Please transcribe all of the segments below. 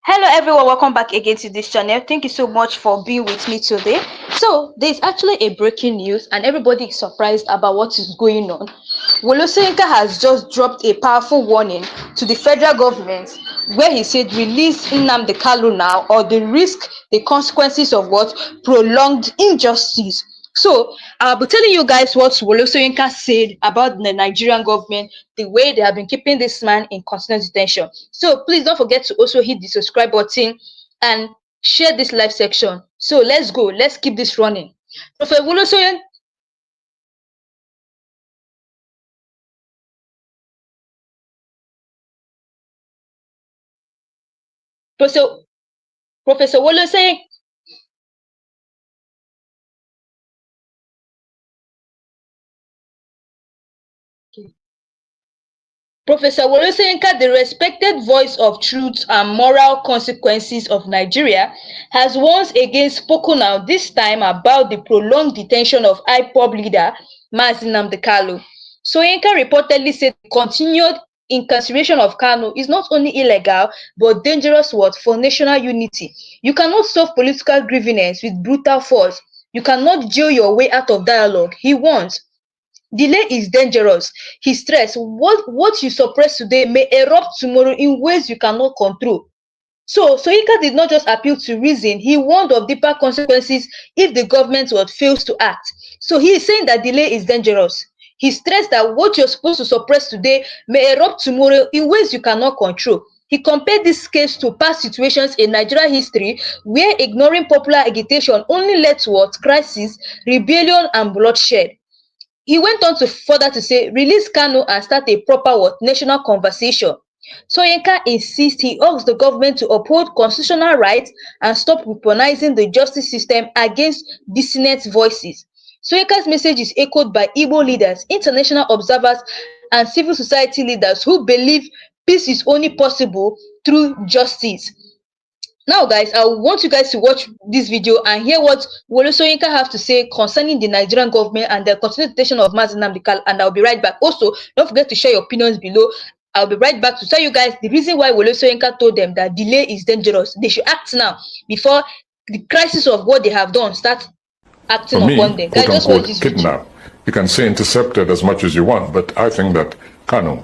Hello everyone, welcome back again to this channel. Thank you so much for being with me today. So there's actually a breaking news and everybody is surprised about what is going on. Wole Soyinka has just dropped a powerful warning to the federal government where he said release Nnamdi Kanu now or they risk the consequences of what? Prolonged injustice. So I'll be telling you guys what Wole Soyinka said about the Nigerian government, the way they have been keeping this man in constant detention. So please don't forget to also hit the subscribe button and share this live section. So let's go. Let's keep this running. Professor Wole Soyinka. Professor Professor Wole Soyinka. Professor Wole Soyinka, the respected voice of truth and moral consequences of Nigeria, has once again spoken out, this time about the prolonged detention of IPOB leader Mazi Nnamdi Kanu. Soyinka reportedly said the continued incarceration of Kanu is not only illegal but dangerous for national unity. You cannot solve political grievances with brutal force. You cannot jail your way out of dialogue, he warns. Delay is dangerous. He stressed, what you suppress today may erupt tomorrow in ways you cannot control. So Soyinka did not just appeal to reason, he warned of deeper consequences if the government fails to act. So he is saying that delay is dangerous. He stressed that what you're supposed to suppress today may erupt tomorrow in ways you cannot control. He compared this case to past situations in Nigerian history where ignoring popular agitation only led to what? Crisis, rebellion, and bloodshed. He went on to further to say, release Kanu and start a proper national conversation. Soyinka insists he urged the government to uphold constitutional rights and stop weaponizing the justice system against dissonant voices. Soyinka's message is echoed by Igbo leaders, international observers, and civil society leaders who believe peace is only possible through justice. Now, guys, I want you guys to watch this video and hear what Wole Soyinka have to say concerning the Nigerian government and the continued detention of Mazi Nnamdi Kanu, and I'll be right back. Also, don't forget to share your opinions below. I'll be right back to tell you guys the reason why Wole Soyinka told them that delay is dangerous. They should act now before the crisis of what they have done starts acting upon them. Guys, just watch this video. You can say intercepted as much as you want, but I think that Kanu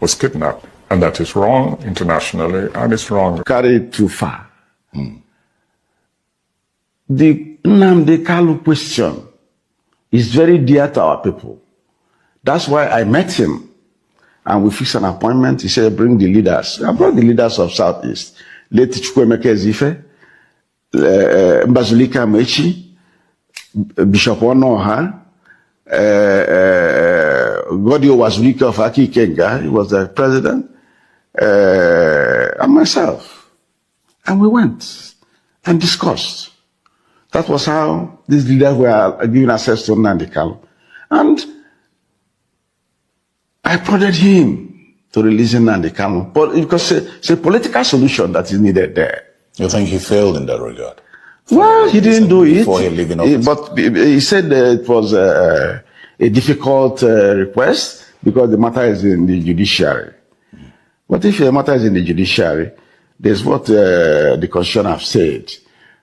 was kidnapped, and that is wrong internationally, and it's wrong. Carried too far. The Nnamdi Kanu question is very dear to our people. That's why I met him and we fixed an appointment. He said, bring the leaders. I brought the leaders of Southeast. Late Chukwemeka Ezife, Mbazulika Mechi, Bishop Onoha, Godio Wazulika of Aki Kenga, he was the president, and myself. And we went and discussed. That was how these leaders were given access to Nnamdi Kanu. And I prodded him to release Nnamdi Kanu, but because it's a political solution that is needed there. You think he failed in that regard? Well, he didn't do it. Before he leaving office? But he said it was a difficult request because the matter is in the judiciary. But if the matter is in the judiciary, there's what the Constitution have said.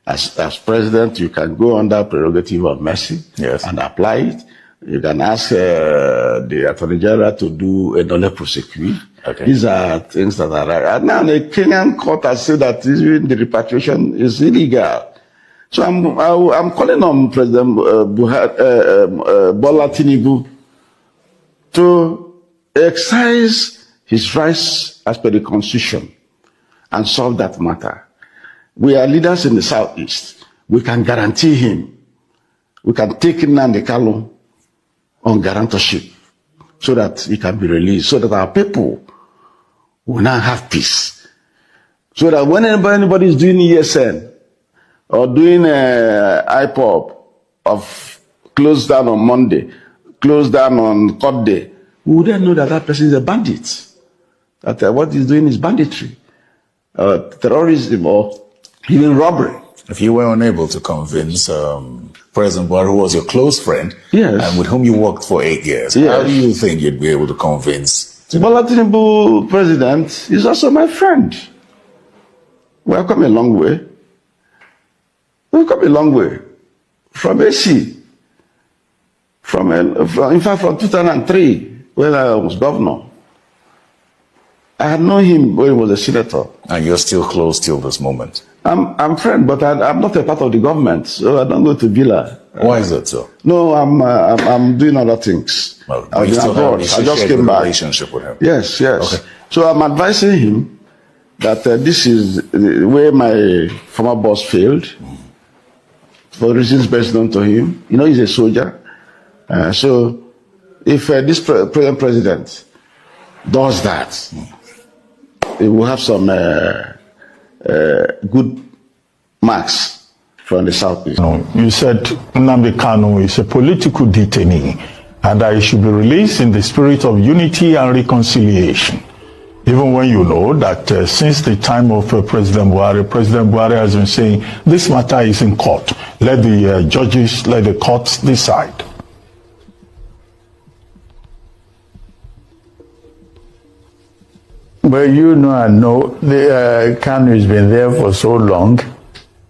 As president, you can go under prerogative of mercy, yes, and apply it. You can ask the Attorney General to do a nolle prosequi. Okay. These are things that are right. And now the Kenyan court has said that even the repatriation is illegal. So I'm calling on President Bola Tinubu to exercise his rights as per the Constitution and solve that matter. We are leaders in the Southeast. We can guarantee him. We can take Nnamdi Kanu on guarantorship so that he can be released, so that our people will now have peace. So that when anybody is doing ESN or doing IPOB of close down on Monday, close down on court day, we would then know that that person is a bandit. That what he's doing is banditry. Terrorism or even robbery. If you were unable to convince President Buhari, who was your close friend, yes, and with whom you worked for 8 years, yes, how do you think you'd be able to convince? Bola Tinubu, president, is also my friend. We have come a long way. We've come a long way from AC. In fact, from 2003, when I was governor, I had known him when he was a senator. And you're still close till this moment? I'm friend, but I'm not a part of the government, so I don't go to Villa. Why is that so? No, I'm doing other things. Well, I you still have I just came back. Relationship with him? Yes. Okay. So I'm advising him that this is where my former boss failed, for reasons best known to him. You know, he's a soldier. So if this present president does that, it will have some good marks from the Southeast. You said Nnamdi Kanu is a political detainee and that he should be released in the spirit of unity and reconciliation. Even when you know that since the time of President Buhari has been saying this matter is in court. Let the judges, let the courts decide. Well, you know, I know the Kanu has been there for so long.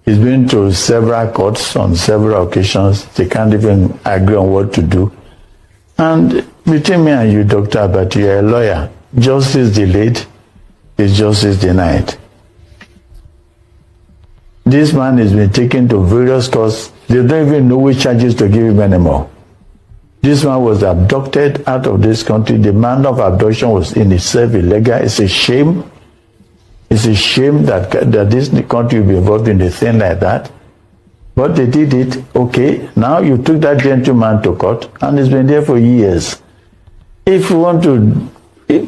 He's been to several courts on several occasions. They can't even agree on what to do. And between me and you, Dr. Abati, you're a lawyer. Justice delayed is justice denied. This man has been taken to various courts. They don't even know which charges to give him anymore. This man was abducted out of this country. The manner of abduction was in itself illegal. It's a shame. It's a shame that this country will be involved in a thing like that. But they did it. Okay, now you took that gentleman to court and he's been there for years. If you want to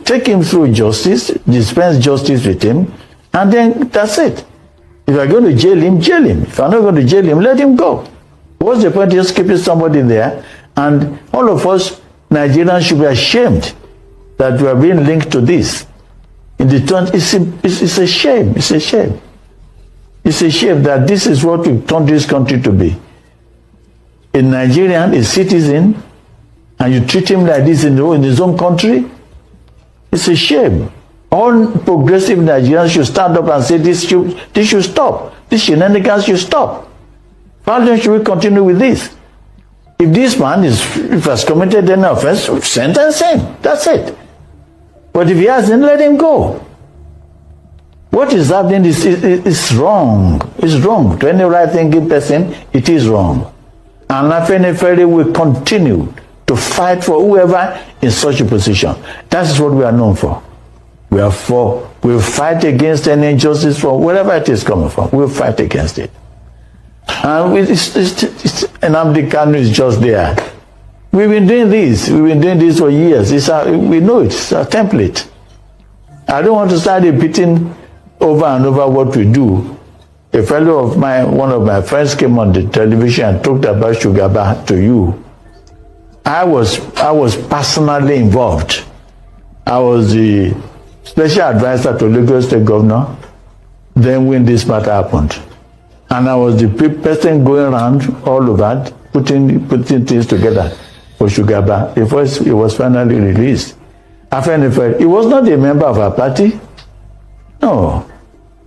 take him through justice, dispense justice with him, and then that's it. If you're going to jail him, jail him. If you're not going to jail him, let him go. What's the point of just keeping somebody there? And all of us Nigerians should be ashamed that we are being linked to this. In the turn, it's a shame. It's a shame. It's a shame that this is what we've turned this country to be. A Nigerian, a citizen, and you treat him like this in his own country. It's a shame. All progressive Nigerians should stand up and say this should stop. This shenanigans should stop. How long should we continue with this? If this man has committed an offense, sentence him. That's it. But if he hasn't, let him go. What is happening is wrong. It's wrong. To any right-thinking person, it is wrong. And Afenifere will continue to fight for whoever in such a position. That is what we are known for. We'll fight against any injustice from wherever it is coming from. We'll fight against it. And Nnamdi Kanu is just there. We've been doing this. We've been doing this for years. We know it. It's a template. I don't want to start repeating over and over what we do. A fellow of mine, one of my friends came on the television and talked about Shugaba to you. I was personally involved. I was the special advisor to Lagos State Governor. Then when this matter happened. And I was the person going around all over, putting things together for Shugaba before it was finally released. He was not a member of our party. No.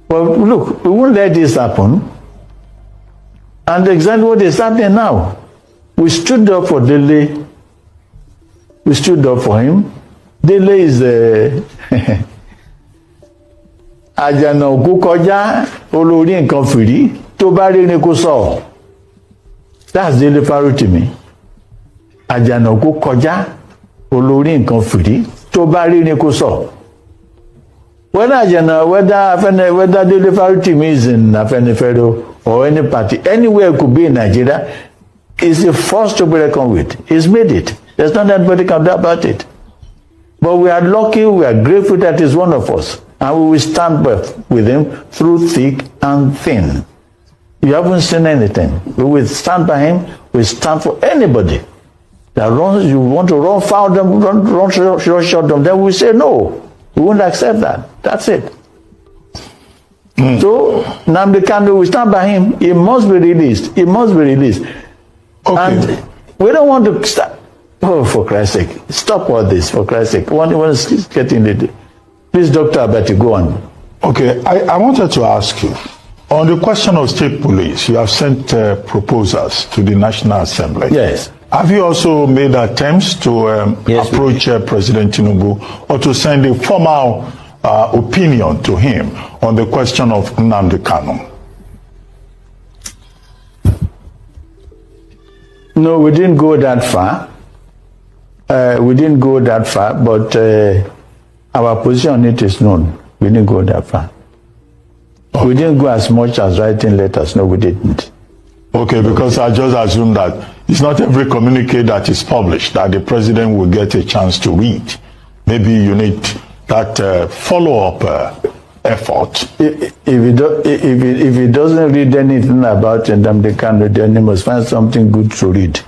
But look, we won't let this happen. And exactly what is happening now. We stood up for Dele. We stood up for him. Dele is àjànà òkú kọjá olórí nǹkan fìrí tó bá rí ni kó sọ. That's Dele Farutimi. Àjànà òkú kọjá olórí nǹkan fìrí tó bá rí ni kó sọ. Whether Dele Farutimi is in Afenifere or any party, anywhere it could be in Nigeria, is a force to be reckoned with. He's made it. There's not anybody can do about it. But we are lucky, we are grateful that he's one of us. And we will stand with him through thick and thin. You haven't seen anything. We will stand by him. We stand for anybody that runs. You want to run foul them, run short them. Then we say no. We won't accept that. That's it. So Nnamdi Kanu, we stand by him. He must be released. He must be released. Okay. And we don't want to start. Oh, for Christ's sake, stop all this. For Christ's sake, one is getting it. Please, Dr. Abati, go on. Okay, I wanted to ask you, on the question of state police, you have sent proposals to the National Assembly. Yes. Have you also made attempts to Yes, approach President Tinubu or to send a formal opinion to him on the question of Nnamdi Kanu? No, we didn't go that far. But our position on it is known. We didn't go that far. Okay. We didn't go as much as writing letters. No, we didn't. Okay, because I just assume that it's not every communique that is published that the president will get a chance to read. Maybe you need that follow-up effort. If he doesn't read anything about Nnamdi Kanu, then he must find something good to read.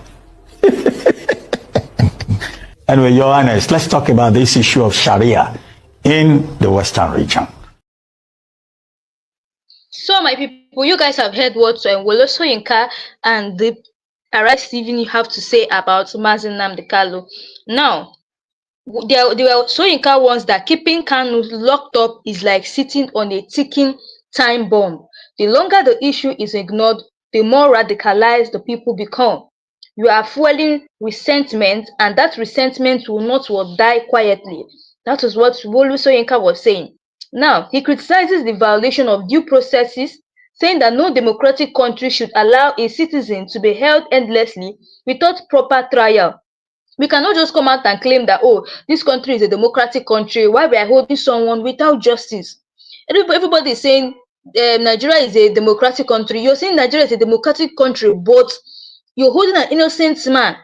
Anyway, Your Highness, let's talk about this issue of Sharia in the Western region. So, my people, you guys have heard what Wole Soyinka and the Arise TV have to say about Nnamdi Kanu. Now, there were Soyinka ones that keeping Kanu locked up is like sitting on a ticking time bomb. The longer the issue is ignored, the more radicalized the people become. You are fueling resentment, and that resentment will not die quietly. That is what Wole Soyinka was saying. Now, he criticizes the violation of due processes, saying that no democratic country should allow a citizen to be held endlessly without proper trial. We cannot just come out and claim that, oh, this country is a democratic country, while we are holding someone without justice. Everybody is saying Nigeria is a democratic country. You're saying Nigeria is a democratic country, but you're holding an innocent man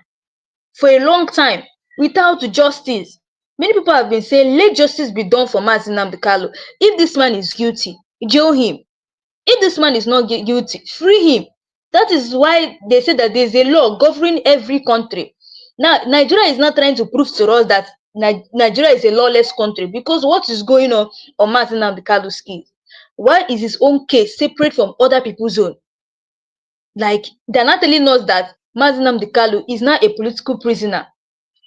for a long time without justice. Many people have been saying, let justice be done for Nnamdi Kanu. If this man is guilty, jail him. If this man is not guilty, free him. That is why they say that there's a law governing every country. Now, Nigeria is not trying to prove to us that Nigeria is a lawless country, because what is going on Nnamdi Kanu's case? Why is his own case separate from other people's own? Like, they're not telling us that Nnamdi Kanu is not a political prisoner.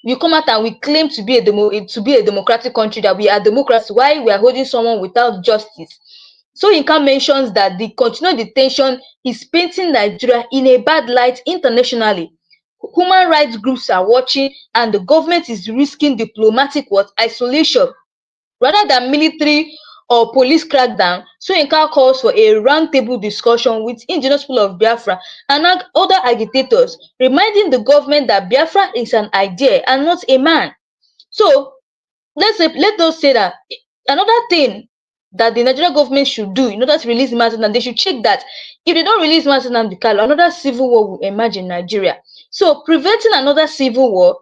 We come out and we claim to be a democratic country, that we are democrats, while we are holding someone without justice. So Soyinka mentions that the continued detention is painting Nigeria in a bad light internationally. Human rights groups are watching, and the government is risking diplomatic isolation rather than military or police crackdown. Soyinka calls for a roundtable discussion with indigenous people of Biafra and other agitators, reminding the government that Biafra is an idea and not a man. So let us say that another thing that the Nigerian government should do in order to release Nnamdi, they should check that if they don't release Nnamdi Kanu, another civil war will emerge in Nigeria. So preventing another civil war,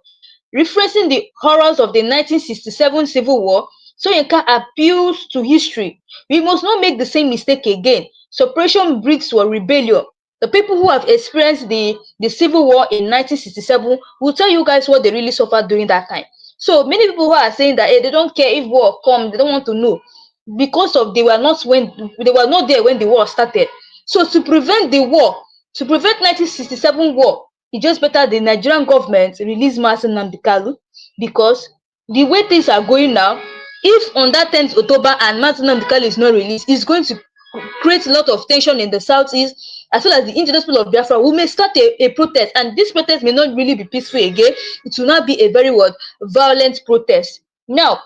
referencing the horrors of the 1967 civil war, Soyinka appeals to history. We must not make the same mistake again. Suppression breeds to a rebellion. The people who have experienced the civil war in 1967 will tell you guys what they really suffered during that time. So many people who are saying that they don't care if war comes, they don't want to know, because of they were not there when the war started. So to prevent the war, to prevent 1967 war, it's just better the Nigerian government release Nnamdi Kanu, because the way things are going now, if on that 10th October and Nnamdi Kanu is not released, it's going to create a lot of tension in the southeast, as well as the indigenous people of Biafra. We may start a protest, and this protest may not really be peaceful again. It will not be a very violent protest. Now,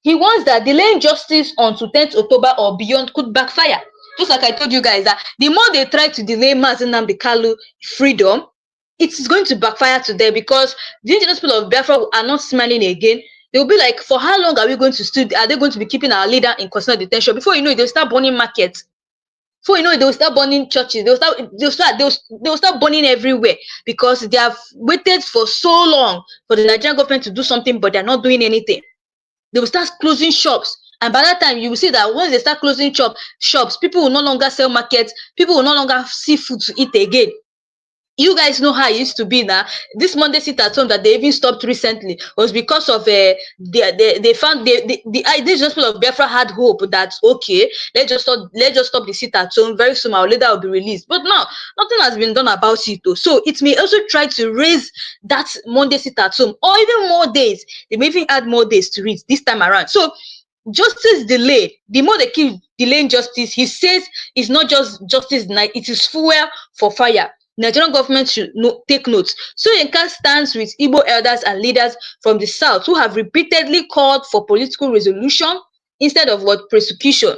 he wants that delaying justice until 10th October or beyond could backfire. Just like I told you guys, that the more they try to delay Nnamdi Kanu freedom, it's going to backfire to them, because the indigenous people of Biafra are not smiling again. They will be like, for how long are we going to are they going to be keeping our leader in custodial detention? Before you know it, they'll start burning markets. Before you know it, they'll start burning churches. They'll start burning everywhere, because they have waited for so long for the Nigerian government to do something, but they're not doing anything. They will start closing shops. And by that time, you will see that once they start closing shops, people will no longer sell markets. People will no longer see food to eat again. You guys know how it used to be now. This Monday sit at home that they even stopped recently was because of they found the indigenous people of Biafra had hope that, okay, let's just stop the sit at home. Very soon our leader will be released. But now nothing has been done about it though. So it may also try to raise that Monday sit at home, or even more days. They may even add more days to it this time around. So justice delay, the more they keep delaying justice, he says it's not just justice denied, it is fuel for fire. Nigerian government should take notes. Soyinka stands with Igbo elders and leaders from the south who have repeatedly called for political resolution instead of what prosecution.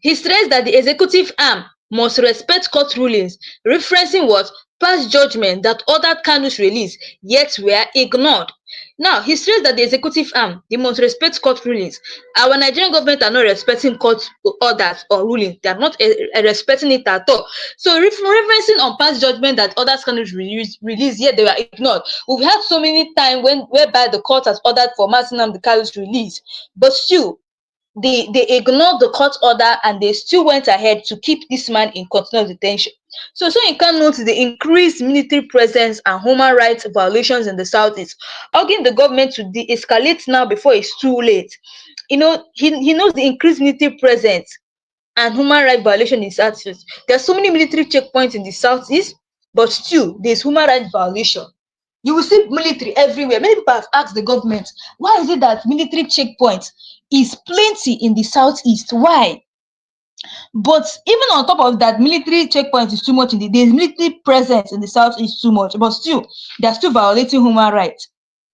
He stressed that the executive arm must respect court rulings, referencing what past judgment that ordered Kanu's release, yet were ignored. Now, he stressed that the executive arm, they must respect court rulings. Our Nigerian government are not respecting court orders or rulings. They are not respecting it at all. So, referencing on past judgment that orders Kanu's release, yet they were ignored. We've had so many times whereby the court has ordered for Nnamdi Kanu's release, but still, they ignored the court order and they still went ahead to keep this man in continuous detention. So you can note the increased military presence and human rights violations in the southeast, urging the government to de-escalate now before it's too late. You know, he knows the increased military presence and human rights violation in southeast. There are so many military checkpoints in the southeast, but still there's human rights violation. You will see military everywhere. Many people have asked the government, why is it that military checkpoints is plenty in the southeast? Why? But even on top of that, military checkpoints is too much there's military presence in the southeast too much, but still they're still violating human rights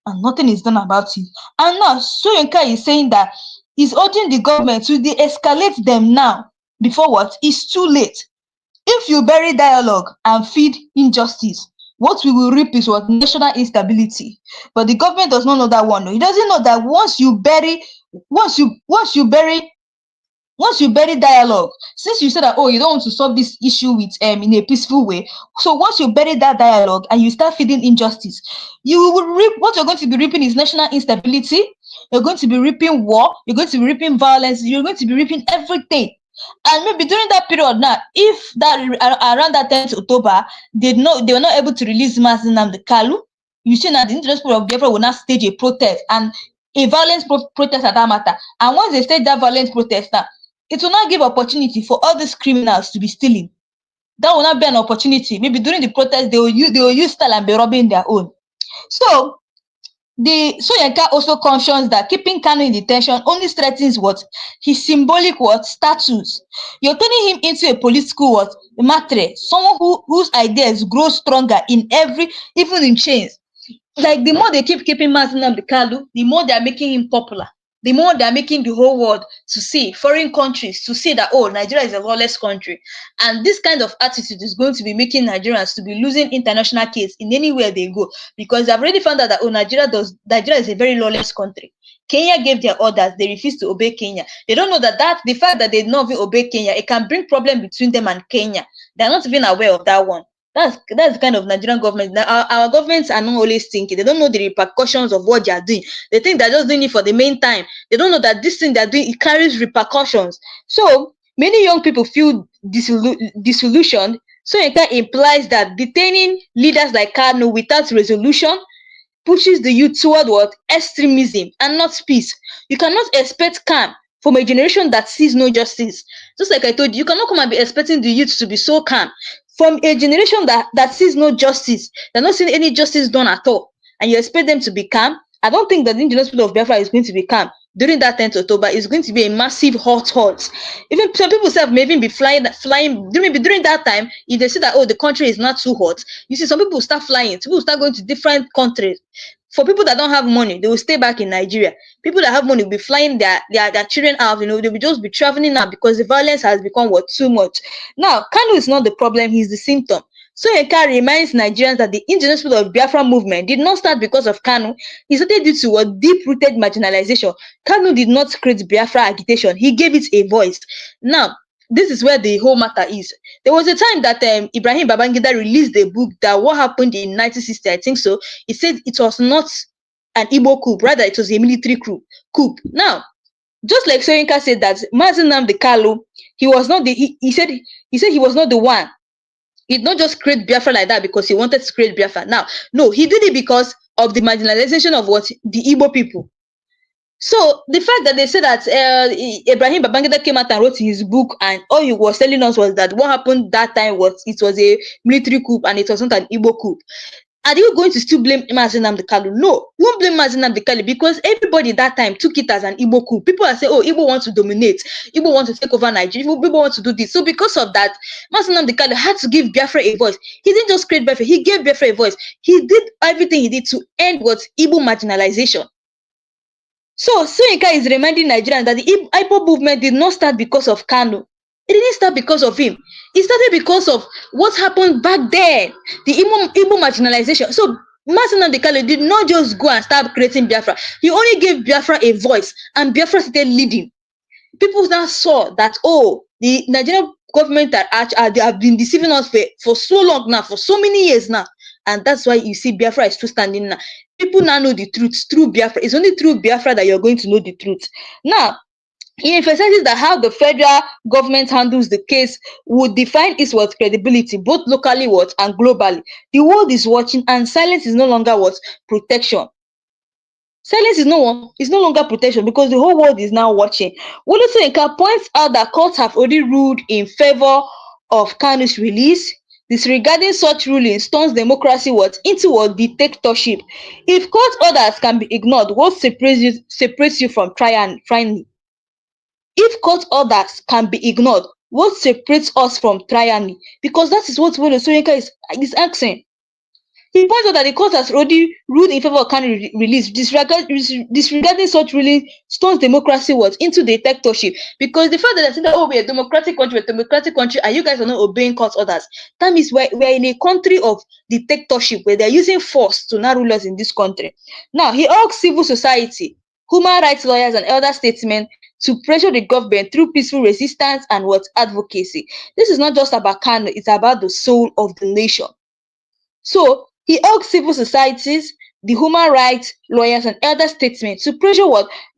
and nothing is done about it. And now Soyinka is saying that he's urging the government to de-escalate them now before what? It's too late. If you bury dialogue and feed injustice, what we will reap is what? National instability. But the government does not know that one. He doesn't know that once you bury dialogue, since you said that, oh, you don't want to solve this issue with in a peaceful way, so once you bury that dialogue and you start feeding injustice, you will reap what you're going to be reaping is national instability. You're going to be reaping war, you're going to be reaping violence, you're going to be reaping everything. And maybe during that period now, if that around that 10th October, they were not able to release Nnamdi Kanu, you see now the international of Biafra will now stage a protest and a violent protest at that matter. And once they stage that violent protest now, it will not give opportunity for all these criminals to be stealing. That will not be an opportunity. Maybe during the protest, they will use style and be robbing their own. So the Soyinka also cautions that keeping Kanu in detention only threatens what? His symbolic what? Status. You're turning him into a political what? Matre, someone whose ideas grow stronger even in chains. Like the more they keeping Nnamdi Kanu, the more they are making him popular. The more they are making the whole world to see, foreign countries to see that, oh, Nigeria is a lawless country. And this kind of attitude is going to be making Nigerians to be losing international case in anywhere they go, because they've already found out that, oh, Nigeria is a very lawless country. Kenya gave their orders, they refused to obey Kenya. They don't know that the fact that they did not even obey Kenya, it can bring problem between them and Kenya. They're not even aware of that one. That's the kind of Nigerian government. Our governments are not always thinking. They don't know the repercussions of what they are doing. They think they're just doing it for the main time. They don't know that this thing they're doing, it carries repercussions. So many young people feel disillusioned. So it implies that detaining leaders like Kanu without resolution pushes the youth toward what? Extremism and not peace. You cannot expect calm from a generation that sees no justice. Just like I told you, you cannot come and be expecting the youth to be so calm from a generation that sees no justice. They're not seeing any justice done at all, and you expect them to be calm. I don't think that the indigenous people of Biafra is going to be calm during that 10th October. It's going to be a massive hot. Even some people say may even be flying maybe during that time. If they see that, oh, the country is not too hot, you see some people start flying. People will start going to different countries. For people that don't have money, they will stay back in Nigeria. People that have money will be flying their children out. They will just be traveling now because the violence has become too much. Now, Kanu is not the problem; he's the symptom. So Soyinka reminds Nigerians that the indigenous people of Biafra movement did not start because of Kanu. It started due to deep-rooted marginalization. Kanu did not create Biafra agitation; he gave it a voice. Now, this is where the whole matter is. There was a time that Ibrahim Babangida released a book that what happened in 1960, I think so. It said it was not an Igbo coup, rather it was a military coup. Now, just like Soyinka said that Nnamdi Kanu, he was not he said he was not the one. He did not just create Biafra like that because he wanted to create Biafra. Now, no, he did it because of the marginalization of the Igbo people. So the fact that they said that Ibrahim Babangida came out and wrote his book, and all he was telling us was that what happened that time was a military coup and it was not an Igbo coup. are you going to still blame Nnamdi Kanu? No, you won't blame Nnamdi Kanu because everybody that time took it as an Igbo coup. People are saying, oh, Igbo want to dominate, Igbo want to take over Nigeria, Igbo want to do this. So because of that, Nnamdi Kanu had to give Biafra a voice. He didn't just create Biafra, he gave Biafra a voice. He did everything he did to end what Igbo marginalization. So Soyinka is reminding Nigerians that the Igbo movement did not start because of Kanu. It didn't start because of him. It started because of what happened back then, the Igbo marginalization. So Nnamdi Kanu did not just go and start creating Biafra. He only gave Biafra a voice, and Biafra started leading. People now saw that, oh, the Nigerian government they have been deceiving us for so long now, for so many years now. And that's why you see Biafra is still standing now. People now know the truth through Biafra. It's only through Biafra that you're going to know the truth. Now, he emphasizes that how the federal government handles the case would define its credibility, both locally and globally. The world is watching, and silence is no longer protection. Silence is no longer protection because the whole world is now watching. Wole Soyinka points out that courts have already ruled in favor of Kanu's release. Disregarding such rulings turns democracy into dictatorship. If court orders can be ignored, what separates you from tyranny? If court orders can be ignored, what separates us from tyranny? Because that is what Wole Soyinka is asking. He points out that the court has already ruled in favor of Kanu release. Disregarding such ruling turns democracy into dictatorship. Because the fact that they're saying that, oh, we're a democratic country, and you guys are not obeying court orders, that means we're in a country of dictatorship where they're using force to now rule us in this country. Now, he urged civil society, human rights lawyers, and elder statesmen to pressure the government through peaceful resistance and advocacy. This is not just about Kanu, it's about the soul of the nation. So he urged civil societies, the human rights lawyers, and elder statesmen to pressure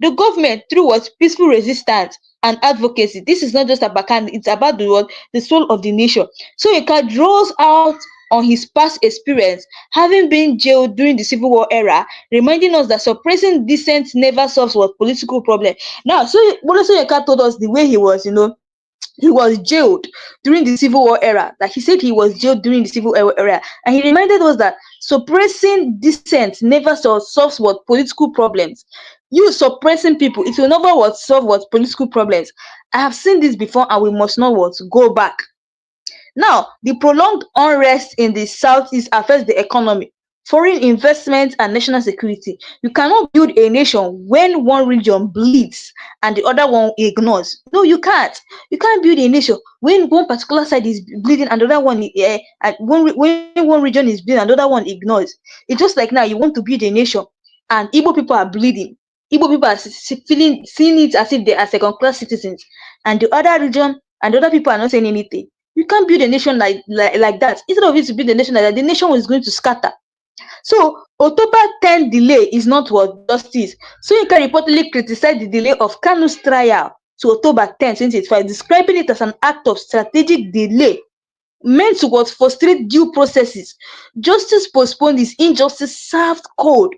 the government through peaceful resistance and advocacy. This is not just about Kanu, it's about the soul of the nation. So he draws out on his past experience, having been jailed during the Civil War era, reminding us that suppressing dissent never solves political problem. Now, so Wole Soyinka told us the way he was, he was jailed during the Civil War era. Like he said, he was jailed during the Civil War era, and he reminded us that suppressing dissent never solves political problems. You suppressing people, it will never solve political problems. I have seen this before, and we must not go back. Now, the prolonged unrest in the southeast affects the economy, foreign investment, and national security. You cannot build a nation when one region bleeds and the other one ignores. No, you can't. You can't build a nation when one particular side is bleeding and the other one, when one region is bleeding and the other one ignores. It's just like now you want to build a nation and Igbo people are bleeding. Igbo people are seeing it as if they are second-class citizens, and the other region and the other people are not saying anything. You can't build a nation like that. Instead of it to build a nation like that, the nation is going to scatter. So October 10 delay is not justice. So you can reportedly criticize the delay of Kanu's trial to October 10, 2025, describing it as an act of strategic delay meant to frustrate due processes. Justice postponed is injustice served cold.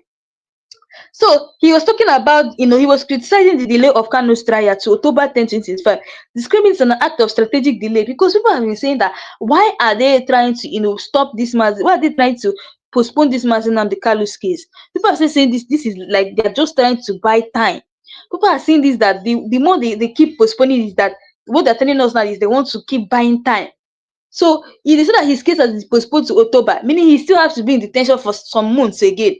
So he was talking about, he was criticizing the delay of Kanu's trial to October 10, 2025, describing it as an act of strategic delay because people have been saying that why are they trying to, stop this man? Why are they trying to postpone this man Nnamdi Kanu's case? People are saying this is like they're just trying to buy time. People are saying this that the more they keep postponing is that what they're telling us now is they want to keep buying time. So they said that his case has been postponed to October, meaning he still has to be in detention for some months again.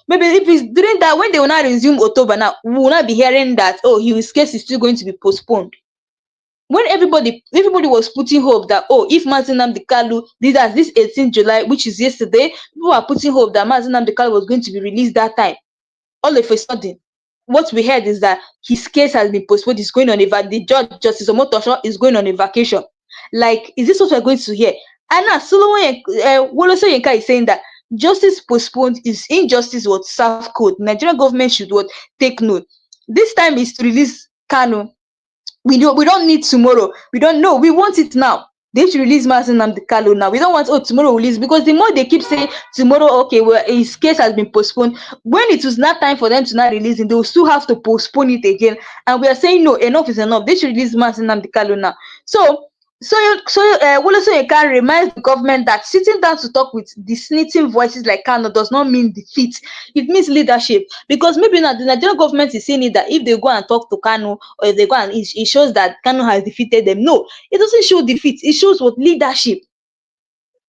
Maybe if it's during that, when they will not resume October now, we will not be hearing that, oh, his case is still going to be postponed. When everybody was putting hope that, oh, if Nnamdi Kanu did that this 18th July, which is yesterday, people were putting hope that Nnamdi Kanu was going to be released that time. All of a sudden, what we heard is that his case has been postponed. He's going on the judge, Justice Omotosho, is going on a vacation. Like, is this what we're going to hear? And now Wole Soyinka is saying that justice postponed is injustice serve code. Nigerian government should take note. This time is to release Kanu. We don't need tomorrow. We don't know. We want it now. They should release Nnamdi Kanu now. We don't want tomorrow release, because the more they keep saying tomorrow, okay, well, his case has been postponed. When it was not time for them to not release him, they will still have to postpone it again. And we are saying no, enough is enough. They should release Nnamdi Kanu now. So Wole Soyinka reminds the government that sitting down to talk with dissenting voices like Kanu does not mean defeat. It means leadership. Because maybe now the Nigerian government is saying it that if they go and talk to Kanu, or if they go and it shows that Kanu has defeated them. No, it doesn't show defeat. It shows what leadership.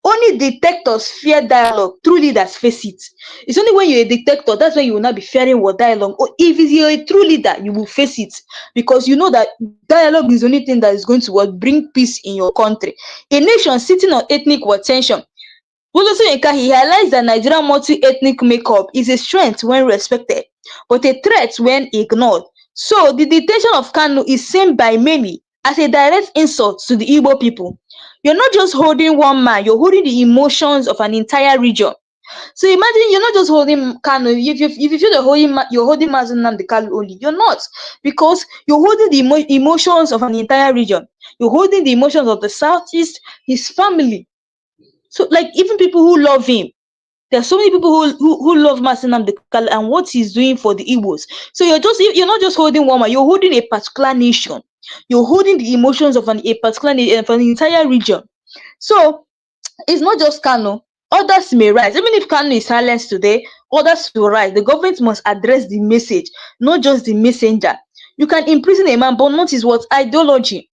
Only dictators fear dialogue. True leaders face it. It's only when you're a dictator that's when you will not be fearing what dialogue. Or if you're a true leader, you will face it because you know that dialogue is the only thing that is going to bring peace in your country. A nation sitting on ethnic tension. Wole Soyinka, he highlights that Nigerian multi-ethnic makeup is a strength when respected, but a threat when ignored. So the detention of Kanu is seen by many as a direct insult to the Igbo people. You're not just holding one man, you're holding the emotions of an entire region. So imagine you're not just holding Kanu. If you feel you're holding Mazen Nnamdi Kanu only, you're not, because you're holding the emotions of an entire region. You're holding the emotions of the Southeast, his family. So like even people who love him, there are so many people who love Mazen Nnamdi Kanu and what he's doing for the Igbos. So you're not just holding one man, you're holding a particular nation. You're holding the emotions of a particular of an entire region. So it's not just Kanu. Others may rise. Even if Kanu is silenced today, others will rise. The government must address the message, not just the messenger. You can imprison a man, but not his what ideology.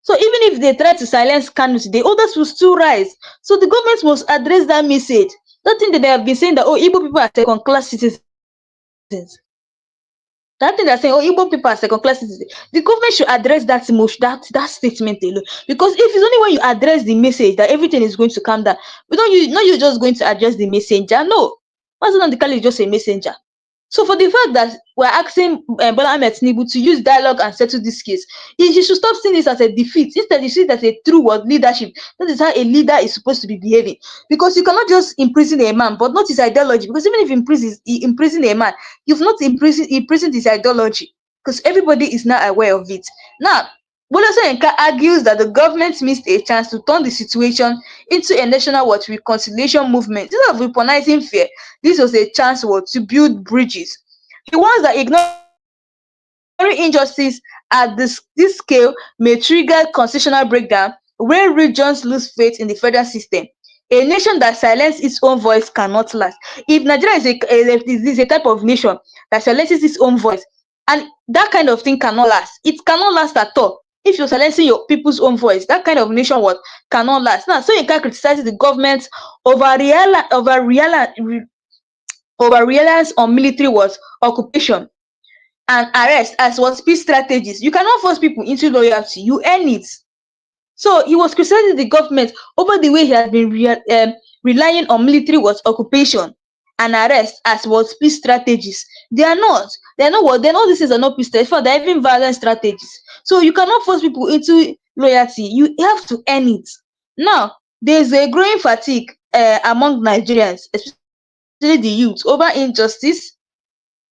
So even if they try to silence Kanu today, others will still rise. So the government must address that message. That thing that they have been saying that, oh, Igbo people are second-class citizens. That thing they're saying, oh, Igbo people are second-class citizens. The government should address that emotion, that statement alone. Because if it's only when you address the message that everything is going to calm down, you're just going to address the messenger. No, Mazen Nnamdi Kanu is just a messenger. So for the fact that we're asking Bola Ahmed Tinubu to use dialogue and settle this case, he should stop seeing this as a defeat. Instead, you see it as a true word leadership. That is how a leader is supposed to be behaving. Because you cannot just imprison a man, but not his ideology. Because even if you imprison a man, you've not imprisoned his ideology. Because everybody is now aware of it. Now, Wole Soyinka argues that the government missed a chance to turn the situation into a national reconciliation movement. Instead of weaponizing fear, this was a chance to build bridges. He warns that ignoring injustice at this scale may trigger constitutional breakdown where regions lose faith in the federal system. A nation that silences its own voice cannot last. If Nigeria is a type of nation that silences its own voice, and that kind of thing cannot last. It cannot last at all. If you're silencing your people's own voice, that kind of nation cannot last. Now, so you can criticize the government over reliance on military occupation and arrest as peace strategies. You cannot force people into loyalty. You earn it. So he was criticizing the government over the way he has been relying on military occupation and arrest as peace strategies. They are not. They are not what they know. This is not peace strategies. They're even violent strategies. So you cannot force people into loyalty. You have to earn it. Now there's a growing fatigue among Nigerians, especially the youth, over injustice,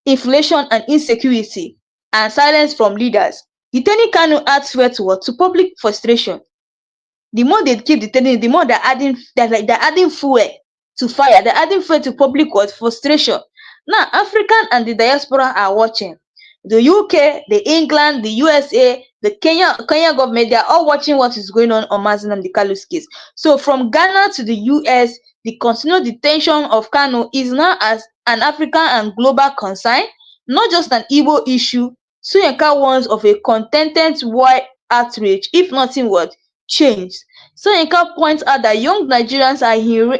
inflation, and insecurity, and silence from leaders. Detaining Kanu adds fuel to public frustration. The more they keep detaining, the more they're adding fuel to fire. They're adding fuel to public frustration. Now, African and the diaspora are watching. The UK, the England, the USA, the Kenya government, they are all watching what is going on Mazen Nnamdi Kanu's case. So from Ghana to the US, the continued detention of Kanu is now as an African and global concern, not just an Igbo issue. Soyinka warns of a contented wide outrage if nothing would change. Soyinka points out that young Nigerians are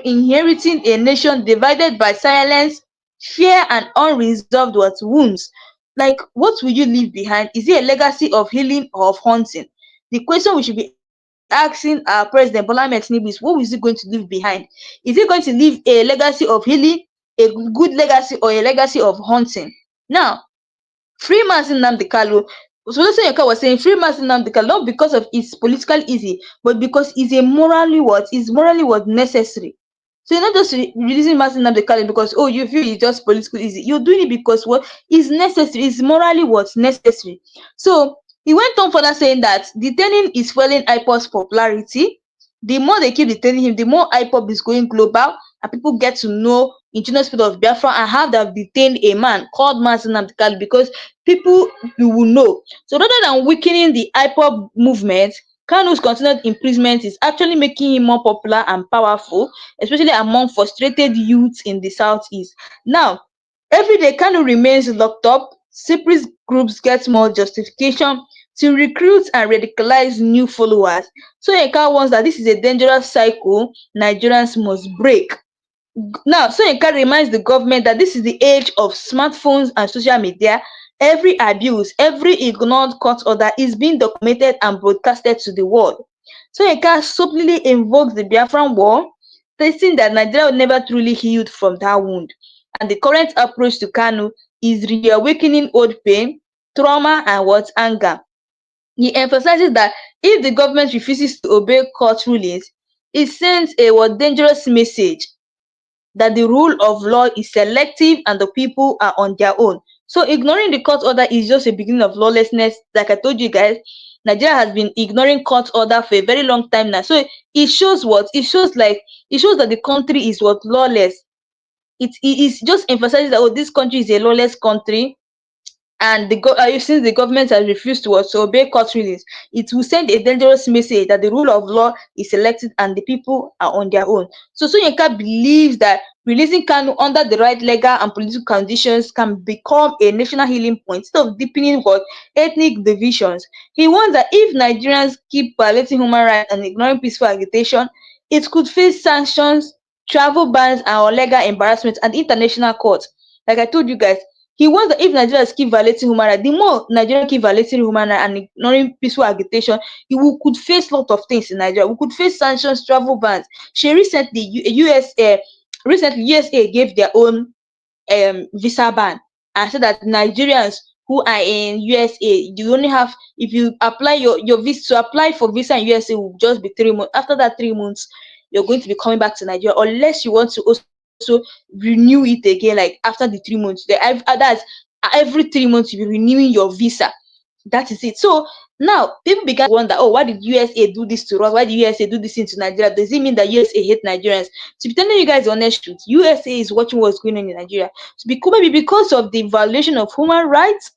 inheriting a nation divided by silence, fear, and unresolved wounds. Like, what will you leave behind? Is it a legacy of healing or of haunting? The question we should be asking our president Bola Ahmed Tinubu is, what is he going to leave behind? Is he going to leave a legacy of healing, a good legacy, or a legacy of haunting? Now, free Mazen Nnamdi Kanu. Wole Soyinka was saying free Mazen Nnamdi Kanu not because of its political easy, but because it's a morally necessary. So you're not just releasing Mazen Nnamdi Kanu because you feel it's just political easy. You're doing it because what is necessary, is morally necessary. So he went on further saying that detaining is fueling IPOB's popularity. The more they keep detaining him, the more IPOB is going global, and people get to know indigenous people of Biafra and how they've detained a man called Mazen Nnamdi Kanu, because people will know. So rather than weakening the IPOB movement, Kanu's continued imprisonment is actually making him more popular and powerful, especially among frustrated youths in the southeast. Now, every day Kanu remains locked up, separatist groups get more justification to recruit and radicalize new followers. So Soyinka warns that this is a dangerous cycle Nigerians must break. Now, Soyinka reminds the government that this is the age of smartphones and social media. Every abuse, every ignored court order is being documented and broadcasted to the world. Soyinka subtly invokes the Biafran War, stating that Nigeria never truly healed from that wound. And the current approach to Kanu is reawakening old pain, trauma, and what anger. He emphasizes that if the government refuses to obey court rulings, it sends a what dangerous message that the rule of law is selective and the people are on their own. So ignoring the court order is just a beginning of lawlessness. Like I told you guys, Nigeria has been ignoring court order for a very long time now. So it shows what? It shows that the country is what lawless. It is just emphasizes that, oh, this country is a lawless country, and since the government has refused to also obey court rulings, it will send a dangerous message that the rule of law is selected and the people are on their own. So Soyinka believes that releasing Kanu under the right legal and political conditions can become a national healing point instead of deepening what ethnic divisions. He warns that if Nigerians keep violating human rights and ignoring peaceful agitation, it could face sanctions, travel bans, and legal embarrassment at international courts. Like I told you guys, he wants that if Nigerians keep violating human rights, the more Nigerians keep violating human rights and ignoring peaceful agitation, could face a lot of things in Nigeria. We could face sanctions, travel bans. She recently, USA gave their own visa ban and said that Nigerians who are in USA, you only have, if you apply your visa, to apply for visa in USA will just be 3 months. After that 3 months, you're going to be coming back to Nigeria, unless you want to also renew it again, like after the 3 months. That's every 3 months you'll be renewing your visa. That is it. So now people began to wonder, oh, why did USA do this to us? Why did USA do this into Nigeria? Does it mean that USA hate Nigerians? To be telling you guys the honest truth, USA is watching what's going on in Nigeria. So maybe because of the violation of human rights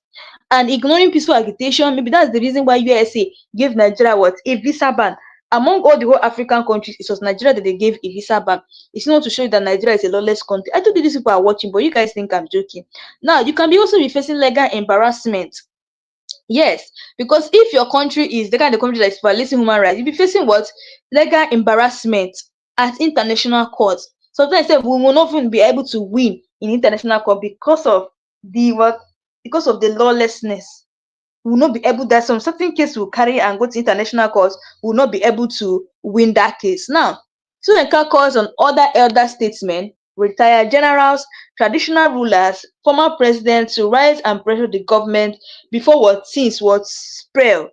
and ignoring peaceful agitation, maybe that's the reason why USA gave Nigeria what a visa ban. Among all the whole African countries, it was Nigeria that they gave a visa ban. It's not to show you that Nigeria is a lawless country. I told you these people are watching, but you guys think I'm joking. Now, you can also be facing legal embarrassment. Yes, because if your country is the kind of country that is violating human rights, you'll be facing what? Legal embarrassment at international courts. Sometimes we will not even be able to win in international court because of the what? Because of the lawlessness. We will not be able, that some certain case will carry and go to international courts, will not be able to win that case. Now, Soyinka calls on other elder statesmen, retired generals, traditional rulers, former presidents to rise and pressure the government before what things would spiral.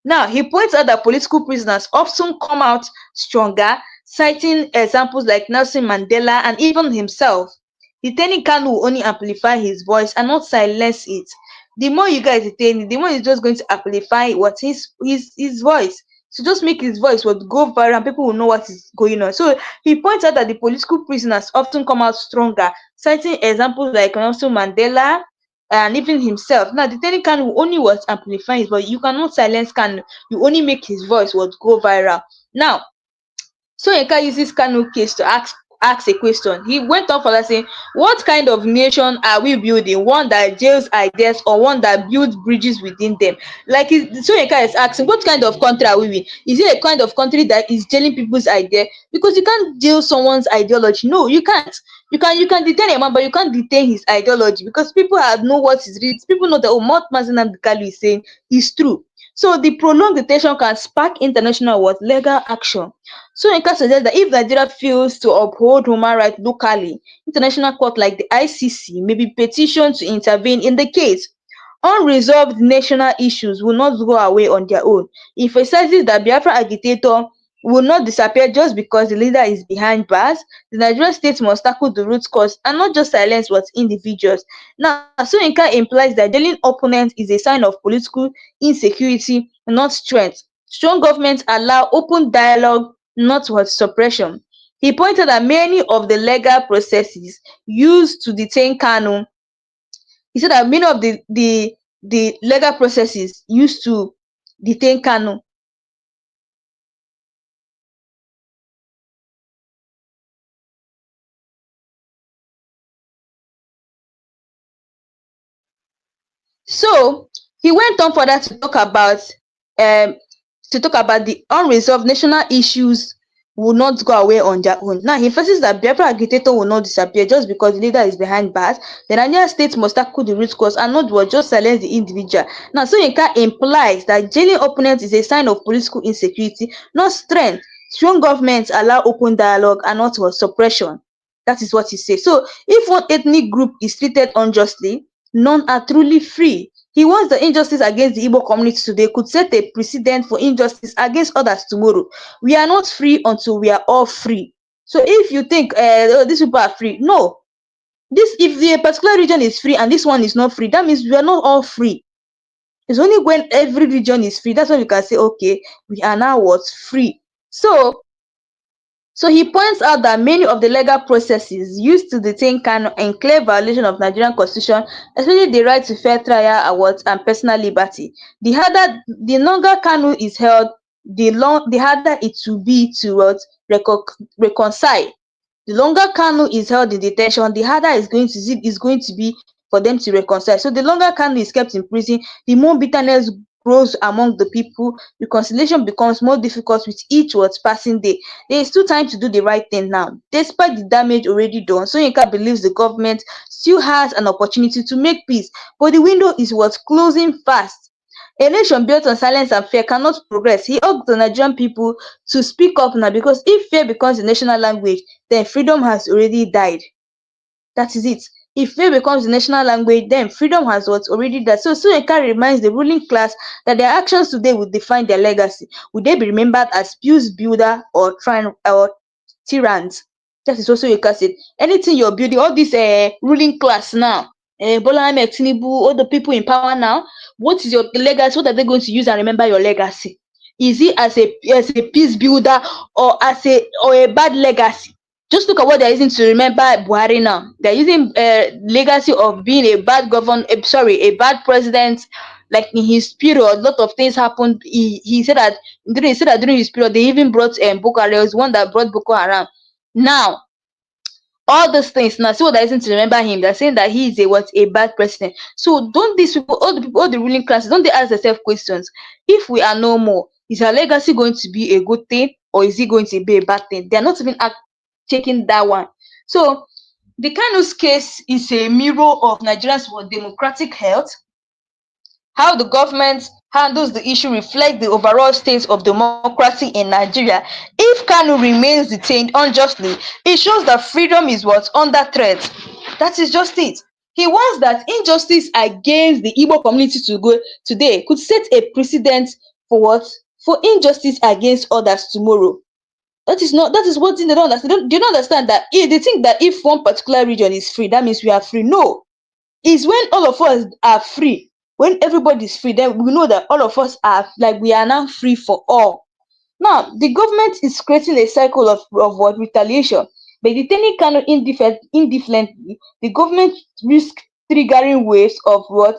Now, he points out that political prisoners often come out stronger, citing examples like Nelson Mandela and even himself. Detaining Kanu will only amplify his voice and not silence it. The more you guys detain it, the more it's just going to amplify what his voice. So just make his voice what go viral and people will know what is going on. So he points out that the political prisoners often come out stronger, citing examples like Nelson Mandela and even himself. Now, detaining Kanu will only what amplify his voice. You cannot silence Kanu. You only make his voice what go viral. Now, Soyinka uses Kanu case to ask a question. He went on further saying, what kind of nation are we building? One that jails ideas or one that builds bridges within them? Like Soyinka is asking, what kind of country are we in? Is it a kind of country that is jailing people's idea? Because you can't jail someone's ideology. No, you can't. You can detain a man, but you can't detain his ideology because people have know what is real. People know that what Nnamdi Kanu is saying is true. So the prolonged detention can spark international what legal action. So Nka suggests that if Nigeria fails to uphold human rights locally, international court like the ICC may be petitioned to intervene in the case. Unresolved national issues will not go away on their own. It emphasizes that Biafra agitator will not disappear just because the leader is behind bars. The Nigerian state must tackle the root cause and not just silence what individuals. Now, Soyinka implies that jailing opponents is a sign of political insecurity, not strength. Strong governments allow open dialogue, not what suppression. He pointed that many of the legal processes used to detain Kanu, he said that many of the legal processes used to detain Kanu So he went on further um to talk about the unresolved national issues will not go away on their own. Now he emphasizes that Biafra agitator will not disappear just because the leader is behind bars. The Nigerian state must tackle the root cause and not what just silence the individual. Now Soyinka implies that jailing opponents is a sign of political insecurity, not strength. Strong governments allow open dialogue and not what suppression. That is what he says. So if one ethnic group is treated unjustly, none are truly free. He wants the injustice against the Igbo community today could set a precedent for injustice against others tomorrow. We are not free until we are all free. So if you think oh, these people are free, no. This if the particular region is free and this one is not free, that means we are not all free. It's only when every region is free that's when you can say, okay, we are now what free. So he points out that many of the legal processes used to detain Kanu in clear violation of Nigerian constitution, especially the right to fair trial, awards, and personal liberty. The longer Kanu is held, the harder it will be to reconcile. The longer Kanu is held in detention, the harder is going to be for them to reconcile. So the longer Kanu is kept in prison, the more bitterness grows among the people. Reconciliation becomes more difficult with each what's passing day. There is still time to do the right thing now. Despite the damage already done, Soyinka believes the government still has an opportunity to make peace, but the window is what's closing fast. A nation built on silence and fear cannot progress. He urged the Nigerian people to speak up now because if fear becomes the national language, then freedom has already died. That is it. If fear becomes the national language, then freedom has what already died. So Soyinka reminds the ruling class that their actions today will define their legacy. Will they be remembered as peace builder or tyrants? That is what Soyinka said. Anything you're building, all this ruling class now, Bola Ahmed Tinubu, all the people in power now, what is your legacy? What are they going to use and remember your legacy? Is it as a peace builder or as a bad legacy? Just look at what they're using to remember Buhari now. They're using legacy of being a bad a bad president. Like in his period, a lot of things happened. He said that during his period they even brought Boko Haram. It was one that brought Boko Haram. Now all those things now, see what they're using to remember him. They're saying that he is a bad president. So don't these people, all the ruling classes, don't they ask themselves questions? If we are no more, is our legacy going to be a good thing or is it going to be a bad thing? They're not even taking that one. So the Kanu's case is a mirror of Nigeria's democratic health. How the government handles the issue reflects the overall state of democracy in Nigeria. If Kanu remains detained unjustly, it shows that freedom is what's under threat. That is just it. He wants that injustice against the Igbo community today could set a precedent for what? For injustice against others tomorrow. That is what they don't understand. They don't understand that if they think that if one particular region is free, that means we are free. No, it's when all of us are free, when everybody is free, then we know that all of us are like we are now free for all. Now, the government is creating a cycle of what retaliation. By detaining Kano indefinitely, the government risks triggering waves of what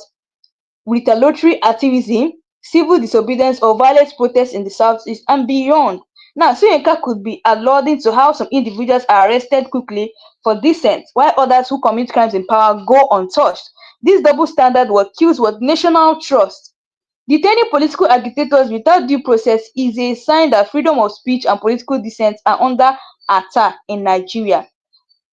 retaliatory activism, civil disobedience, or violent protests in the southeast and beyond. Now, Soyinka could be alluding to how some individuals are arrested quickly for dissent, while others who commit crimes in power go untouched. This double standard what kills what national trust. Detaining political agitators without due process is a sign that freedom of speech and political dissent are under attack in Nigeria.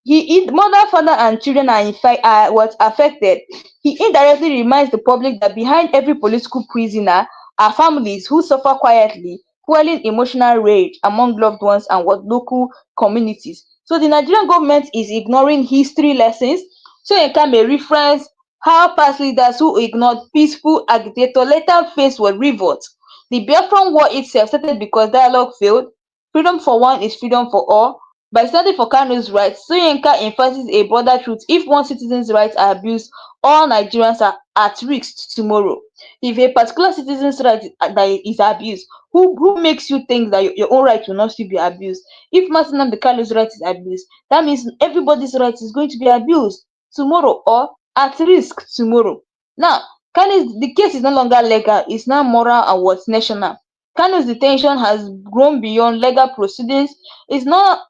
Mother, father, and children are in fact are what affected. He indirectly reminds the public that behind every political prisoner are families who suffer quietly, fueling emotional rage among loved ones and what local communities. So the Nigerian government is ignoring history lessons. So it can be reference how past leaders who ignored peaceful agitator later faced with revolt. The Biafran War itself started because dialogue failed. Freedom for one is freedom for all. By standing for Kanu's rights, Soyinka emphasizes a broader truth: if one citizen's rights are abused, all Nigerians are at risk tomorrow. If a particular citizen's right that is abused, who makes you think that your own right will not still be abused? If Martin Nnamdi Kanu's right is abused, that means everybody's right is going to be abused tomorrow or at risk tomorrow. Now, the case is no longer legal; it's now moral and what's national. Kanu's detention has grown beyond legal proceedings. It's now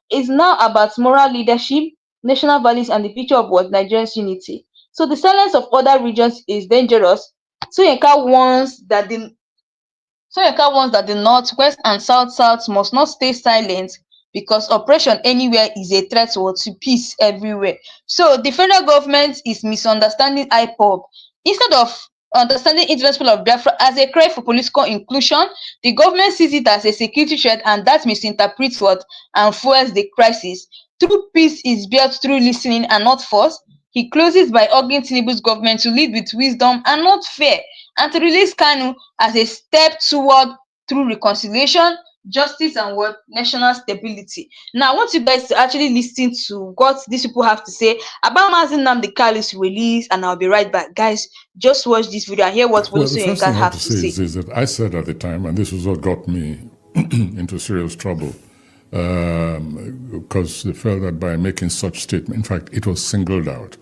about moral leadership, national values, and the future of what Nigerians unity. So the silence of other regions is dangerous. Soyinka warns that the North, West, and South must not stay silent because oppression anywhere is a threat to peace everywhere. So the federal government is misunderstanding IPOB. Instead of understanding interest of Biafra as a cry for political inclusion, the government sees it as a security threat, and that misinterprets what and fuels the crisis. True peace is built through listening and not force. He closes by urging Tinubu's government to lead with wisdom and not fear, and to release Kanu as a step toward true reconciliation, justice, and what national stability. Now, I want you guys to actually listen to what these people have to say about Mazi Nnamdi Kanu's release, and I'll be right back. Guys, just watch this video and hear what Wole Well, the first Soyinka thing I have have to to say say. is that I said at the time, and this was what got me into serious trouble, because they felt that by making such statement, in fact, it was singled out.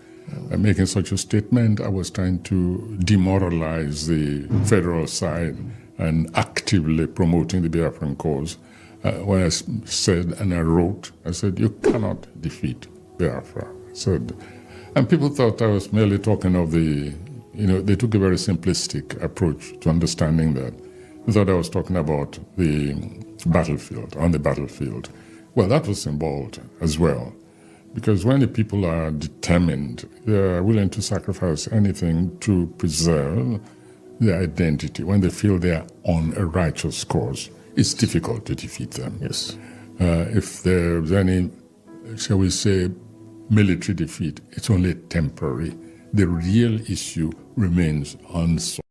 By making such a statement, I was trying to demoralize the federal side and actively promoting the Biafran cause. When I said and I wrote, I said, you cannot defeat Biafra. I said, and people thought I was merely talking of the, they took a very simplistic approach to understanding that. They thought I was talking about the battlefield, on the battlefield. Well, that was involved as well. Because when the people are determined, they are willing to sacrifice anything to preserve their identity. When they feel they are on a righteous cause, it's difficult to defeat them. Yes. If there's any, shall we say, military defeat, it's only temporary. The real issue remains unsolved.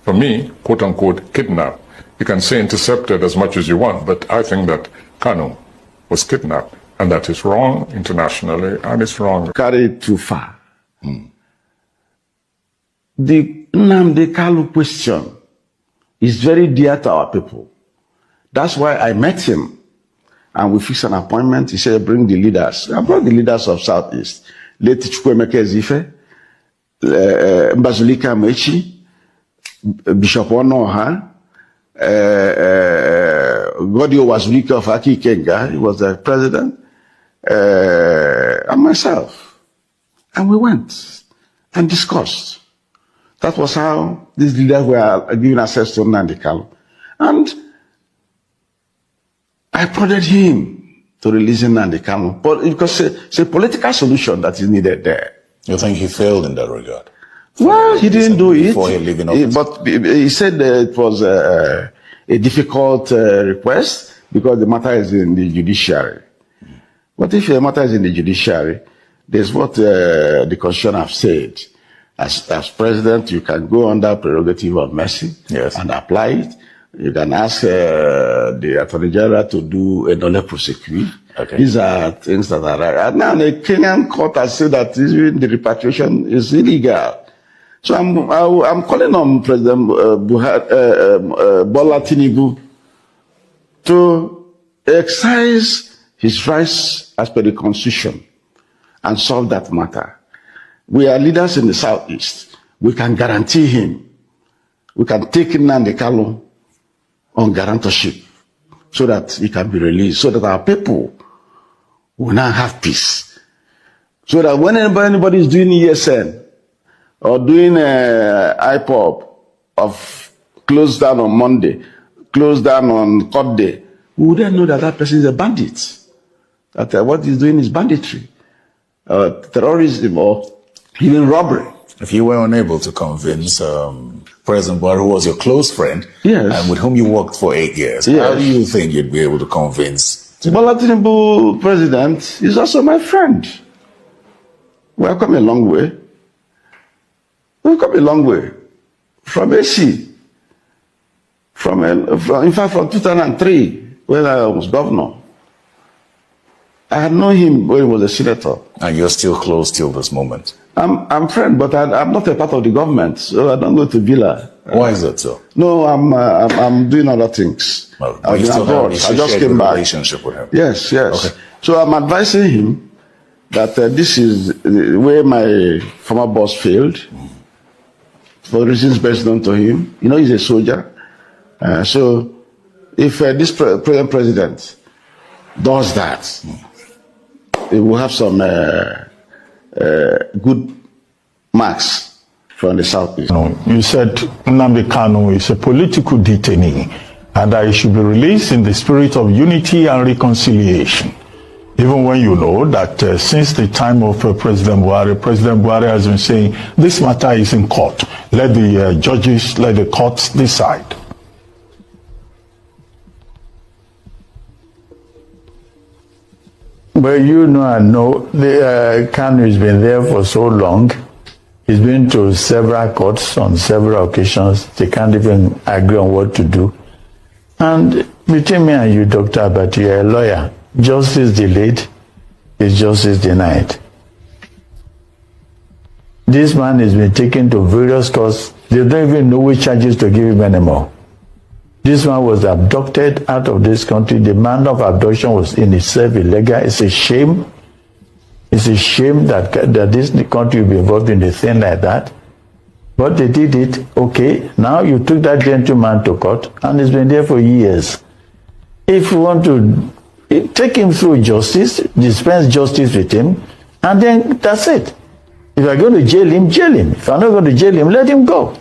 For me, quote unquote, kidnapped, you can say intercepted as much as you want, but I think that Kanu was kidnapped, and that is wrong internationally, and it's wrong. Carried too far. The Nnamdi Kanu question is very dear to our people. That's why I met him, and we fixed an appointment. He said, bring the leaders. I brought the leaders of Southeast. Late Chukwemeka Ezife, Mbazulika Mechi, Bishop Onoha, Godio Wazulika of Aki Kenga, he was the president, and myself. And we went and discussed. That was how these leaders were given access to Nnamdi Kanu. And I prodded him to release Nnamdi Kanu, but because it's a political solution that is needed there. You think he failed in that regard? Well, he didn't do it. Before he leaving office? But he said it was a difficult request because the matter is in the judiciary. But if the matter is in the judiciary, there's what the Constitution have said. As president, you can go under prerogative of mercy, yes, and apply it. You can ask the Attorney General to do a nolle prosequi. Okay. These are things that are right. And now the Kenyan court has said that even the repatriation is illegal. So I'm calling on President Bola Tinubu to exercise his rights as per the Constitution and solve that matter. We are leaders in the Southeast. We can guarantee him. We can take Nnamdi Kanu on guarantorship so that he can be released, so that our people will now have peace. So that when anybody is doing ESN or doing IPOB of close down on Monday, close down on court day, we would then know that that person is a bandit. That what he's doing is banditry, terrorism, or even robbery. If you were unable to convince President Buhari, who was your close friend, yes, and with whom you worked for 8 years, yes, how do you think you'd be able to convince? Bola Tinubu, president, is also my friend. We have come a long way. We've come a long way. From AC. In fact, from 2003, when I was governor. I had known him when he was a senator. And you're still close till this moment? I'm friend, but I'm not a part of the government, so I don't go to Villa. Why is that so? No, I'm doing other things. Well, you still have I just came back. Relationship with him? Yes, yes. Okay. So I'm advising him that this is where my former boss failed, for reasons best known to him. You know, he's a soldier. So if this present president does that, we will have some good marks from the southeast. You said Nnamdi Kanu is a political detainee and that he should be released in the spirit of unity and reconciliation. Even when you know that since the time of President Buhari has been saying this matter is in court. Let the judges, let the courts decide. Well, you know, I know the Kanu has been there for so long. He's been to several courts on several occasions. They can't even agree on what to do. And between me and you, Dr. Abati, you're a lawyer. Justice delayed is justice denied. This man has been taken to various courts. They don't even know which charges to give him anymore. This man was abducted out of this country. The manner of abduction was in itself illegal. It's a shame. It's a shame that this country will be involved in a thing like that. But they did it. Okay, now you took that gentleman to court and he's been there for years. If you want to take him through justice, dispense justice with him, and then that's it. If you're going to jail him, jail him. If you're not going to jail him, let him go.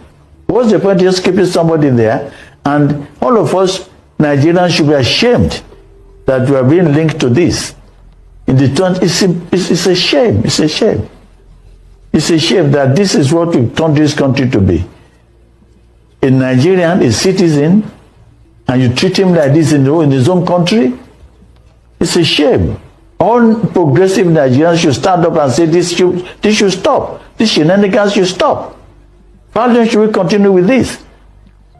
What's the point of just keeping somebody there? And all of us Nigerians should be ashamed that we are being linked to this. It's a shame. It's a shame. It's a shame that this is what we've turned this country to be. A Nigerian, a citizen, and you treat him like this in his own country. It's a shame. All progressive Nigerians should stand up and say this should stop. This shenanigans should stop. How long should we continue with this?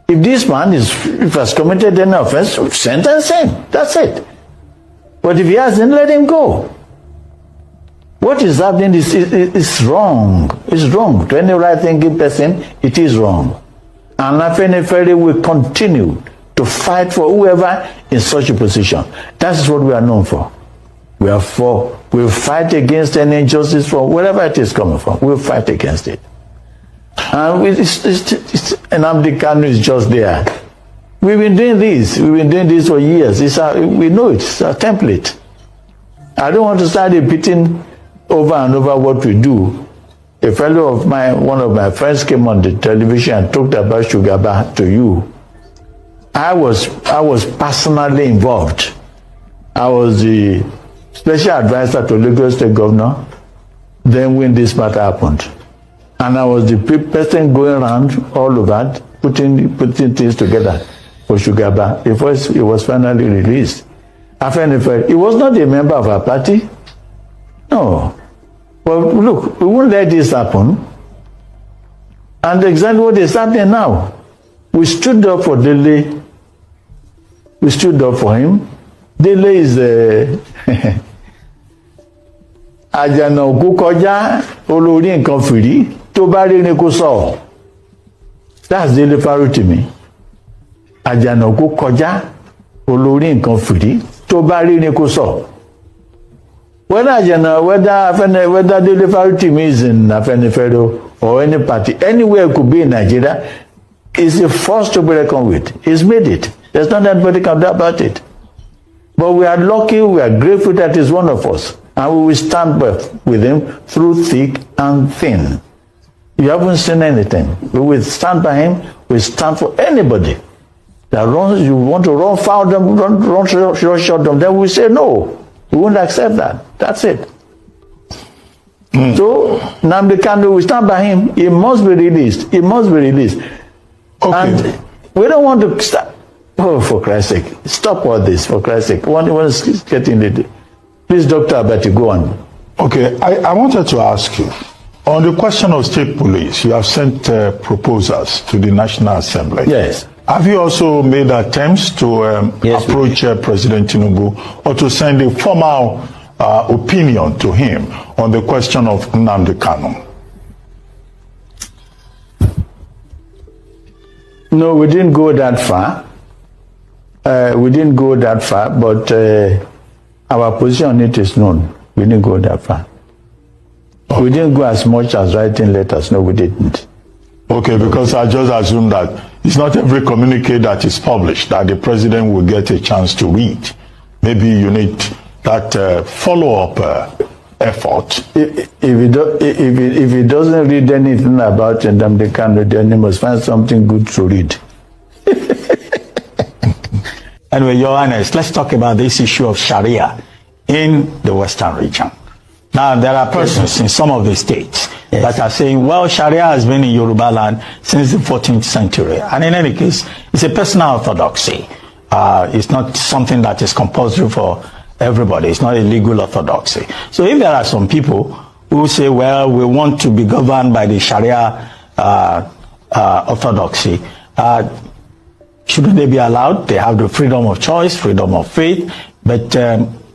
If this man has committed any offense, sentence him. That's it. But if he hasn't, let him go. What is happening is wrong. It's wrong. To any right-thinking person, it is wrong. And Afenifere will continue to fight for whoever in such a position. That's what we are known for. We'll fight against any injustice from wherever it is coming from. We'll fight against it. And Nnamdi Kanu is just there. We've been doing this. We've been doing this for years. We know it's a template. I don't want to start repeating over and over what we do. A fellow of mine, one of my friends came on the television and talked about Shugaba to you. I was personally involved. I was the special advisor to Lagos State Governor. Then when this matter happened, and I was the person going around all over putting things together for Shugaba before it was finally released. He was not a member of our party. No. Well, look, we won't let this happen. And exactly what is happening now. We stood up for Dele. We stood up for him. Dele is àjànà òkú kọjá olórí nǹkan fìrí tó bá rí ní kó sọ. That's Dele Farutimi. Àjànà òkú kọjá olórí nǹkan fìrí tó bá rí ní kó sọ. Whether Dele Farutimi is in Afenifere or any party, anywhere it could be in Nigeria, is a force to be reckoned with. He's made it. There's not anybody can do about it. But we are lucky, we are grateful that he's one of us. And we will stand with him through thick and thin. You haven't seen anything. We will stand by him. We stand for anybody that runs. You want to run foul them, run short them. Then we say no. We won't accept that. That's it. So Nnamdi Kanu, we stand by him. He must be released. He must be released. Okay. And we don't want to stop. Oh, for Christ's sake, stop all this. For Christ's sake, one is getting it. Please, Dr. Abati, go on. Okay, I wanted to ask you, on the question of state police, you have sent proposals to the National Assembly. Yes. Have you also made attempts to approach President Tinubu or to send a formal opinion to him on the question of Nnamdi Kanu? No, we didn't go that far. But our position on it is known. We didn't go that far. Okay. We didn't go as much as writing letters. No, we didn't. Okay, because I just assume that it's not every communique that is published that the president will get a chance to read. Maybe you need that follow-up effort. If he doesn't read anything about Nnamdi Kanu, then he must find something good to read. Anyway, Your Highness, let's talk about this issue of Sharia in the Western region. Now, there are persons in some of the states that are saying, well, Sharia has been in Yoruba land since the 14th century. And in any case, it's a personal orthodoxy. It's not something that is compulsory for everybody. It's not a legal orthodoxy. So if there are some people who say, well, we want to be governed by the Sharia orthodoxy, shouldn't they be allowed? They have the freedom of choice, freedom of faith. But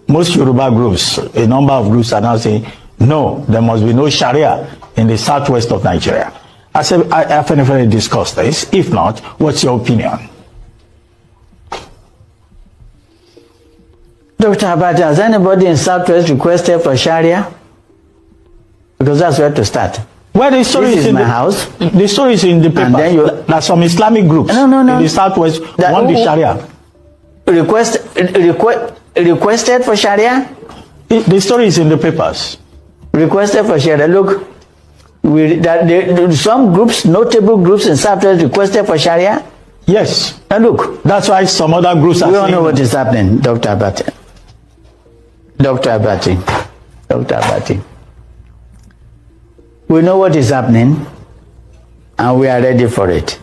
most Yoruba groups, a number of groups are now saying, no, there must be no Sharia in the southwest of Nigeria. I said, I finally discussed this. If not, what's your opinion? Dr. Abati, has anybody in Southwest requested for Sharia? Because that's where to start. Well, the story This is in my the house. The story is in the paper. And then you- That some Islamic groups No. in the southwest want the Sharia. Requested for Sharia? The story is in the papers. Requested for Sharia. Look, some groups, notable groups in Southwest requested for Sharia. Yes. Now look, That's why some other groups are we all saying know what is happening, Dr. Abati. Dr. Abati. Dr. Abati. We know what is happening and we are ready for it.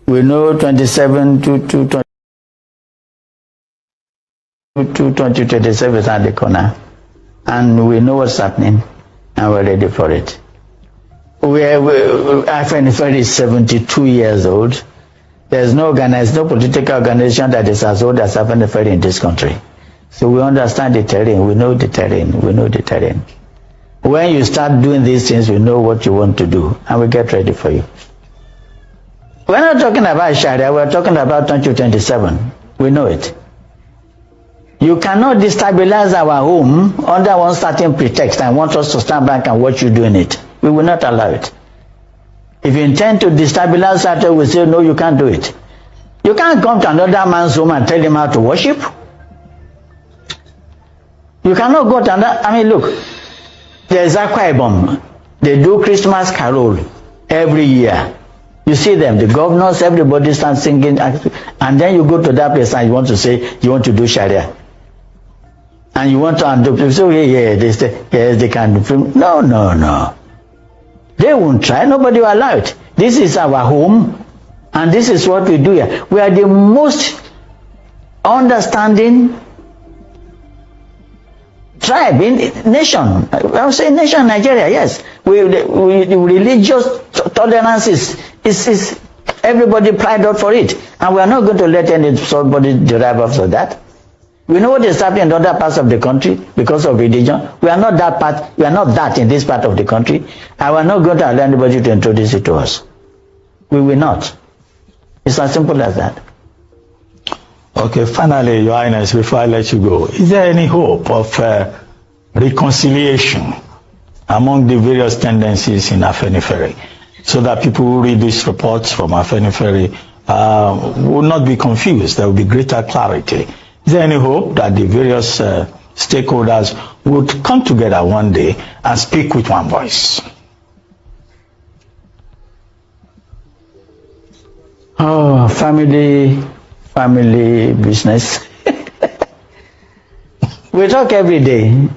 We know 27 to 2027 is at the corner and we know what's happening and we're ready for it. FNFR is 72 years old. There's no political organization that is as old as FNFR in this country. So we understand the terrain, we know the terrain. When you start doing these things, we know what you want to do, and we get ready for you. We're not talking about Sharia, we're talking about 2027. We know it. You cannot destabilize our home under one certain pretext and want us to stand back and watch you doing it. We will not allow it. If you intend to destabilize that, we say, no, you can't do it. You can't come to another man's home and tell him how to worship. You cannot go to another, look, there's Akwa Ibom. They do Christmas carol every year. You see them, the governors, everybody stands singing, and then you go to that place and you want to say, you want to do Sharia. And you want to undo, they say, they say, yes, they can do. No. They won't try, nobody will allow it. This is our home, and this is what we do here. We are the most understanding tribe in nation. I would say nation Nigeria, yes. We religious tolerance is everybody pride out for it. And we are not going to let somebody derive off of that. We know what is happening in other parts of the country because of religion. We are not that in this part of the country. And we are not going to allow anybody to introduce it to us. We will not. It's as simple as that. Okay, finally, Your Highness, before I let you go, is there any hope of reconciliation among the various tendencies in Afenifere so that people who read these reports from Afenifere will not be confused? There will be greater clarity. Is there any hope that the various stakeholders would come together one day and speak with one voice? Oh, family business. We talk every day.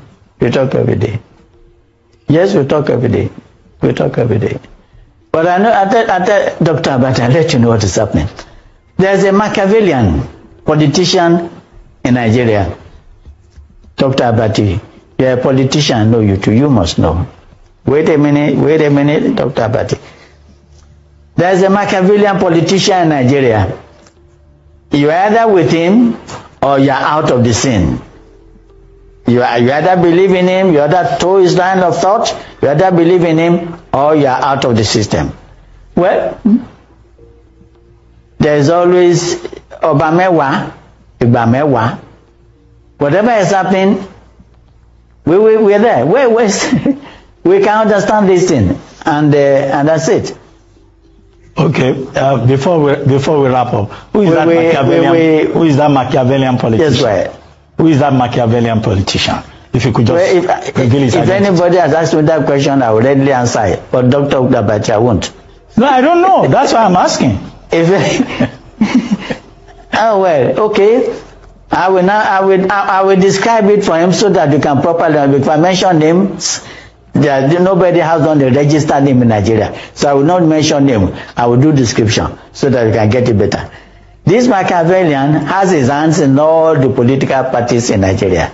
Yes, we talk every day. But I tell Dr. Abati, I'll let you know what is happening. There's a Machiavellian politician in Nigeria. Dr. Abati, you're a politician, I know you too, you must know. Wait a minute, Dr. Abati. There's a Machiavellian politician in Nigeria. You're either with him or you're out of the scene. You either believe in him, you either toe his line of thought, you either believe in him or you're out of the system. Well, there's always Obamewa, Ibamewa. Whatever is happening, we're there. We can understand this thing, and that's it. Okay, before we wrap up, who is that Machiavellian politician? Yes, right. Who is that Machiavellian politician? If you could just reveal his if identity. anybody has asked me that question, I will readily answer it. But Dr. Ukdabachi, I won't. No, I don't know. That's why I'm asking. If oh well, okay. I will describe it for him so that you can properly. If I mention names, nobody has done the registered name in Nigeria, so I will not mention name. I will do description so that you can get it better. This Machiavellian has his hands in all the political parties in Nigeria.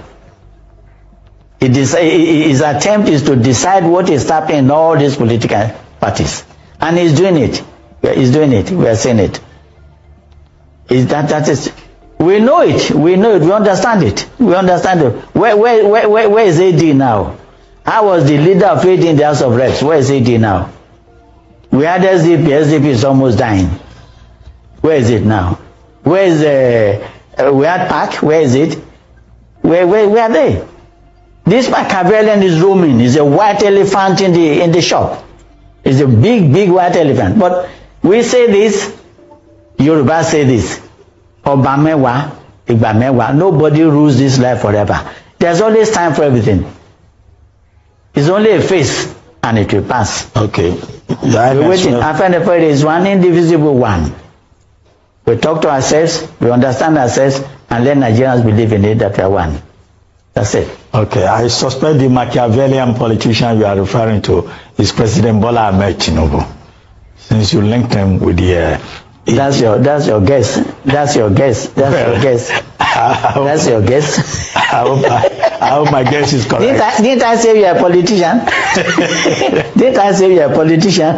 His attempt is to decide what is happening in all these political parties, and he's doing it. He's doing it. We are seeing it. That is. We know it. We know it. We understand it. We understand it. Where is AD now? I was the leader of AD in the House of Reps. Where is AD now? We had SDP. SDP is almost dying. Where is it now? Where is we had PAC? Where is it? Where are they? This Machiavellian is roaming. He's a white elephant in the shop. It's a big white elephant. But we say this. Yoruba say this. Obamewa, Igbamewa. Nobody rules this life forever. There's always time for everything. It's only a phase, and it will pass. Okay. We're waiting. Afenifere is one indivisible one. We talk to ourselves, we understand ourselves, and let Nigerians believe in it that we are one. That's it. Okay. I suspect the Machiavellian politician you are referring to is President Bola Ahmed Tinubu, since you linked him with the. That's your guess. That's your guess. That's your guess. I hope my guess is correct. Didn't I say you're a politician? Didn't I say you're a politician?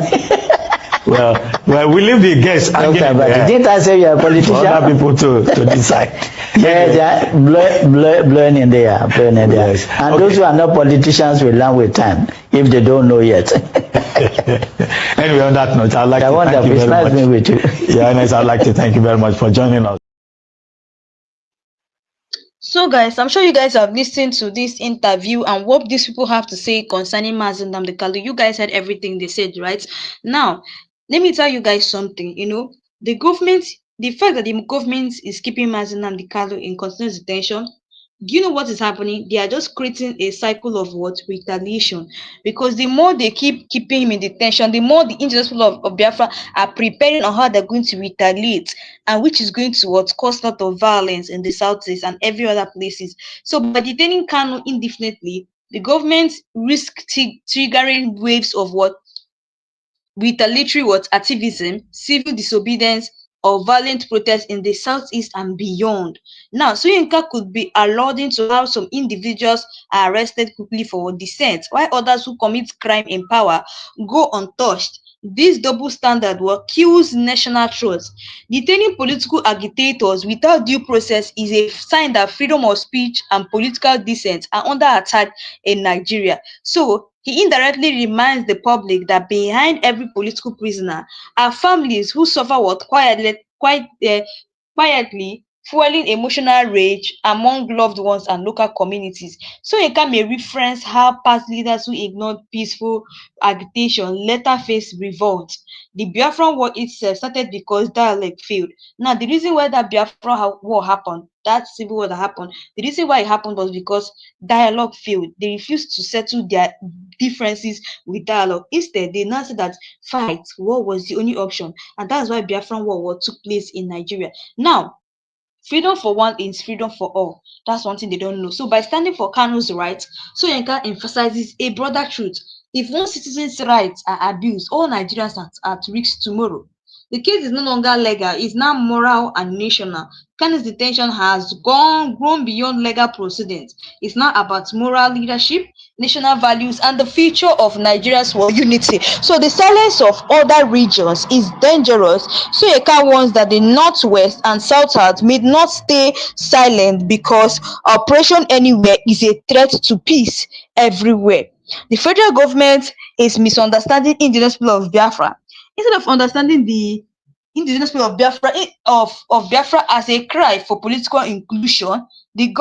Well, we leave the guess. Didn't I say you're a politician? For other people to decide. Yeah, blowing in there. Yes. And okay. Those who are not politicians will learn with time if they don't know yet. Anyway, on that note, I'd like to thank you very much. With you. Yeah, Ernest, I'd like to thank you very much for joining us. So guys, I'm sure you guys have listened to this interview and what these people have to say concerning Mazi Nnamdi Kanu. You guys heard everything they said, right? Now, let me tell you guys something. The fact that the government is keeping Mazi Nnamdi Kanu in continuous detention, do you know what is happening? They are just creating a cycle of retaliation. Because the more they keeping him in detention, the more the indigenous people of Biafra are preparing on how they're going to retaliate, and which is going to cause a lot of violence in the southeast and every other places. So by detaining Kanu indefinitely, the government risks triggering waves of retaliatory activism, civil disobedience, or violent protests in the southeast and beyond. Now, Soyinka could be allowing to have some individuals are arrested quickly for dissent, while others who commit crime in power go untouched. This double standard kills national trust. Detaining political agitators without due process is a sign that freedom of speech and political dissent are under attack in Nigeria. So, he indirectly reminds the public that behind every political prisoner are families who suffer quietly, fueling emotional rage among loved ones and local communities. So Soyinka may reference how past leaders who ignored peaceful agitation later faced revolt. The Biafran War itself started because dialogue failed. Now, the reason why that Biafran War happened, that civil war that happened, the reason why it happened was because dialogue failed. They refused to settle their differences with dialogue. Instead, they now said that war was the only option, and that's why Biafran War took place in Nigeria. Now, freedom for one is freedom for all. That's one thing they don't know. So by standing for Kanu's rights, Soyinka emphasizes a broader truth. If one citizen's rights are abused, all Nigerians are at risk tomorrow. The case is no longer legal, it's now moral and national. Kanu's detention has grown beyond legal proceedings. It's now about moral leadership, national values, and the future of Nigeria's unity. So the silence of other regions is dangerous. Soyinka warns that the Northwest and South may not stay silent because oppression anywhere is a threat to peace everywhere. The federal government is misunderstanding indigenous people of Biafra. Instead of understanding the indigenous people of Biafra as a cry for political inclusion, the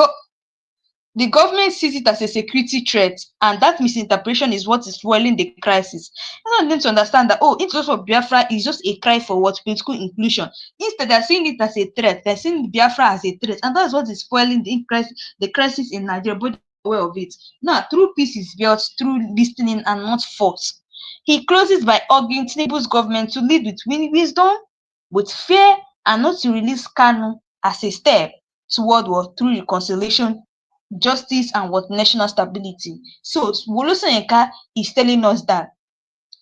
government sees it as a security threat, and that misinterpretation is what is fueling the crisis. I want them to understand that, indigenous people of Biafra is just a cry for political inclusion. Instead, they're seeing it as a threat. They're seeing Biafra as a threat, and that's what is fueling the crisis in Nigeria. But aware of it. Now, true peace is built through listening and not force. He closes by urging Tinubu's government to lead with wisdom, with fear, and not to release Kanu as a step toward what through reconciliation, justice, and what national stability. So Wole Soyinka is telling us that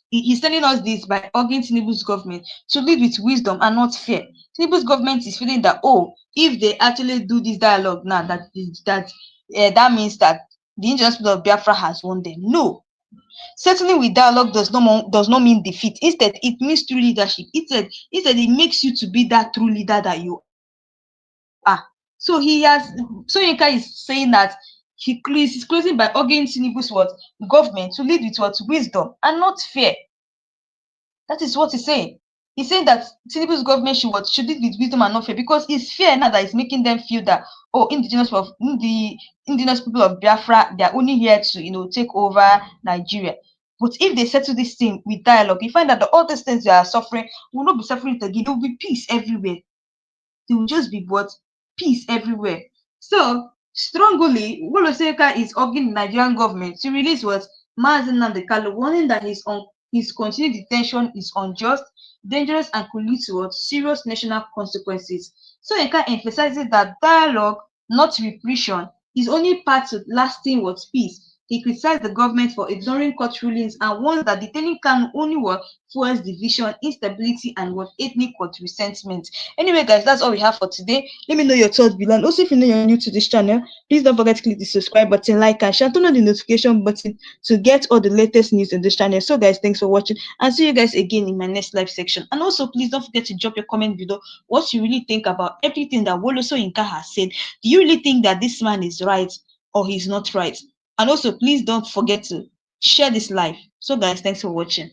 he's telling us this by urging Tinubu's government to lead with wisdom and not fear. Tinubu's government is feeling that, oh, if they actually do this dialogue now, that means that the indigenous people of Biafra has won them. No, certainly with dialogue does not mean defeat. Instead, it means true leadership. Instead, it makes you to be that true leader that you are. So Soyinka is saying that he's closing by urging Tinubu's government to lead with wisdom and not fear. That is what he's saying. He's saying that Tinubu's government should lead with wisdom and not fear, because it's fear now that is making them feel that, oh, the indigenous people of Biafra, they are only here to take over Nigeria. But if they settle this thing with dialogue, you find that all these things they are suffering will not be suffering again. There will be peace everywhere. There will just be peace everywhere. So strongly, Wole Soyinka is urging the Nigerian government to release Nnamdi Kanu, warning that his continued detention is unjust, dangerous, and could lead to serious national consequences. Soyinka emphasizes that dialogue, not repression, is only part of lasting peace. He criticized the government for ignoring court rulings and warns that detaining Kanu only fuels division, instability, and ethnic resentment. Anyway, guys, that's all we have for today. Let me know your thoughts below. And also, if you know you're new to this channel, please don't forget to click the subscribe button, like, and share, turn on the notification button to get all the latest news in this channel. So, guys, thanks for watching, and see you guys again in my next live section. And also, please don't forget to drop your comment below what you really think about everything that Wole Soyinka has said. Do you really think that this man is right or he's not right? And also, please don't forget to share this live. So, guys, thanks for watching.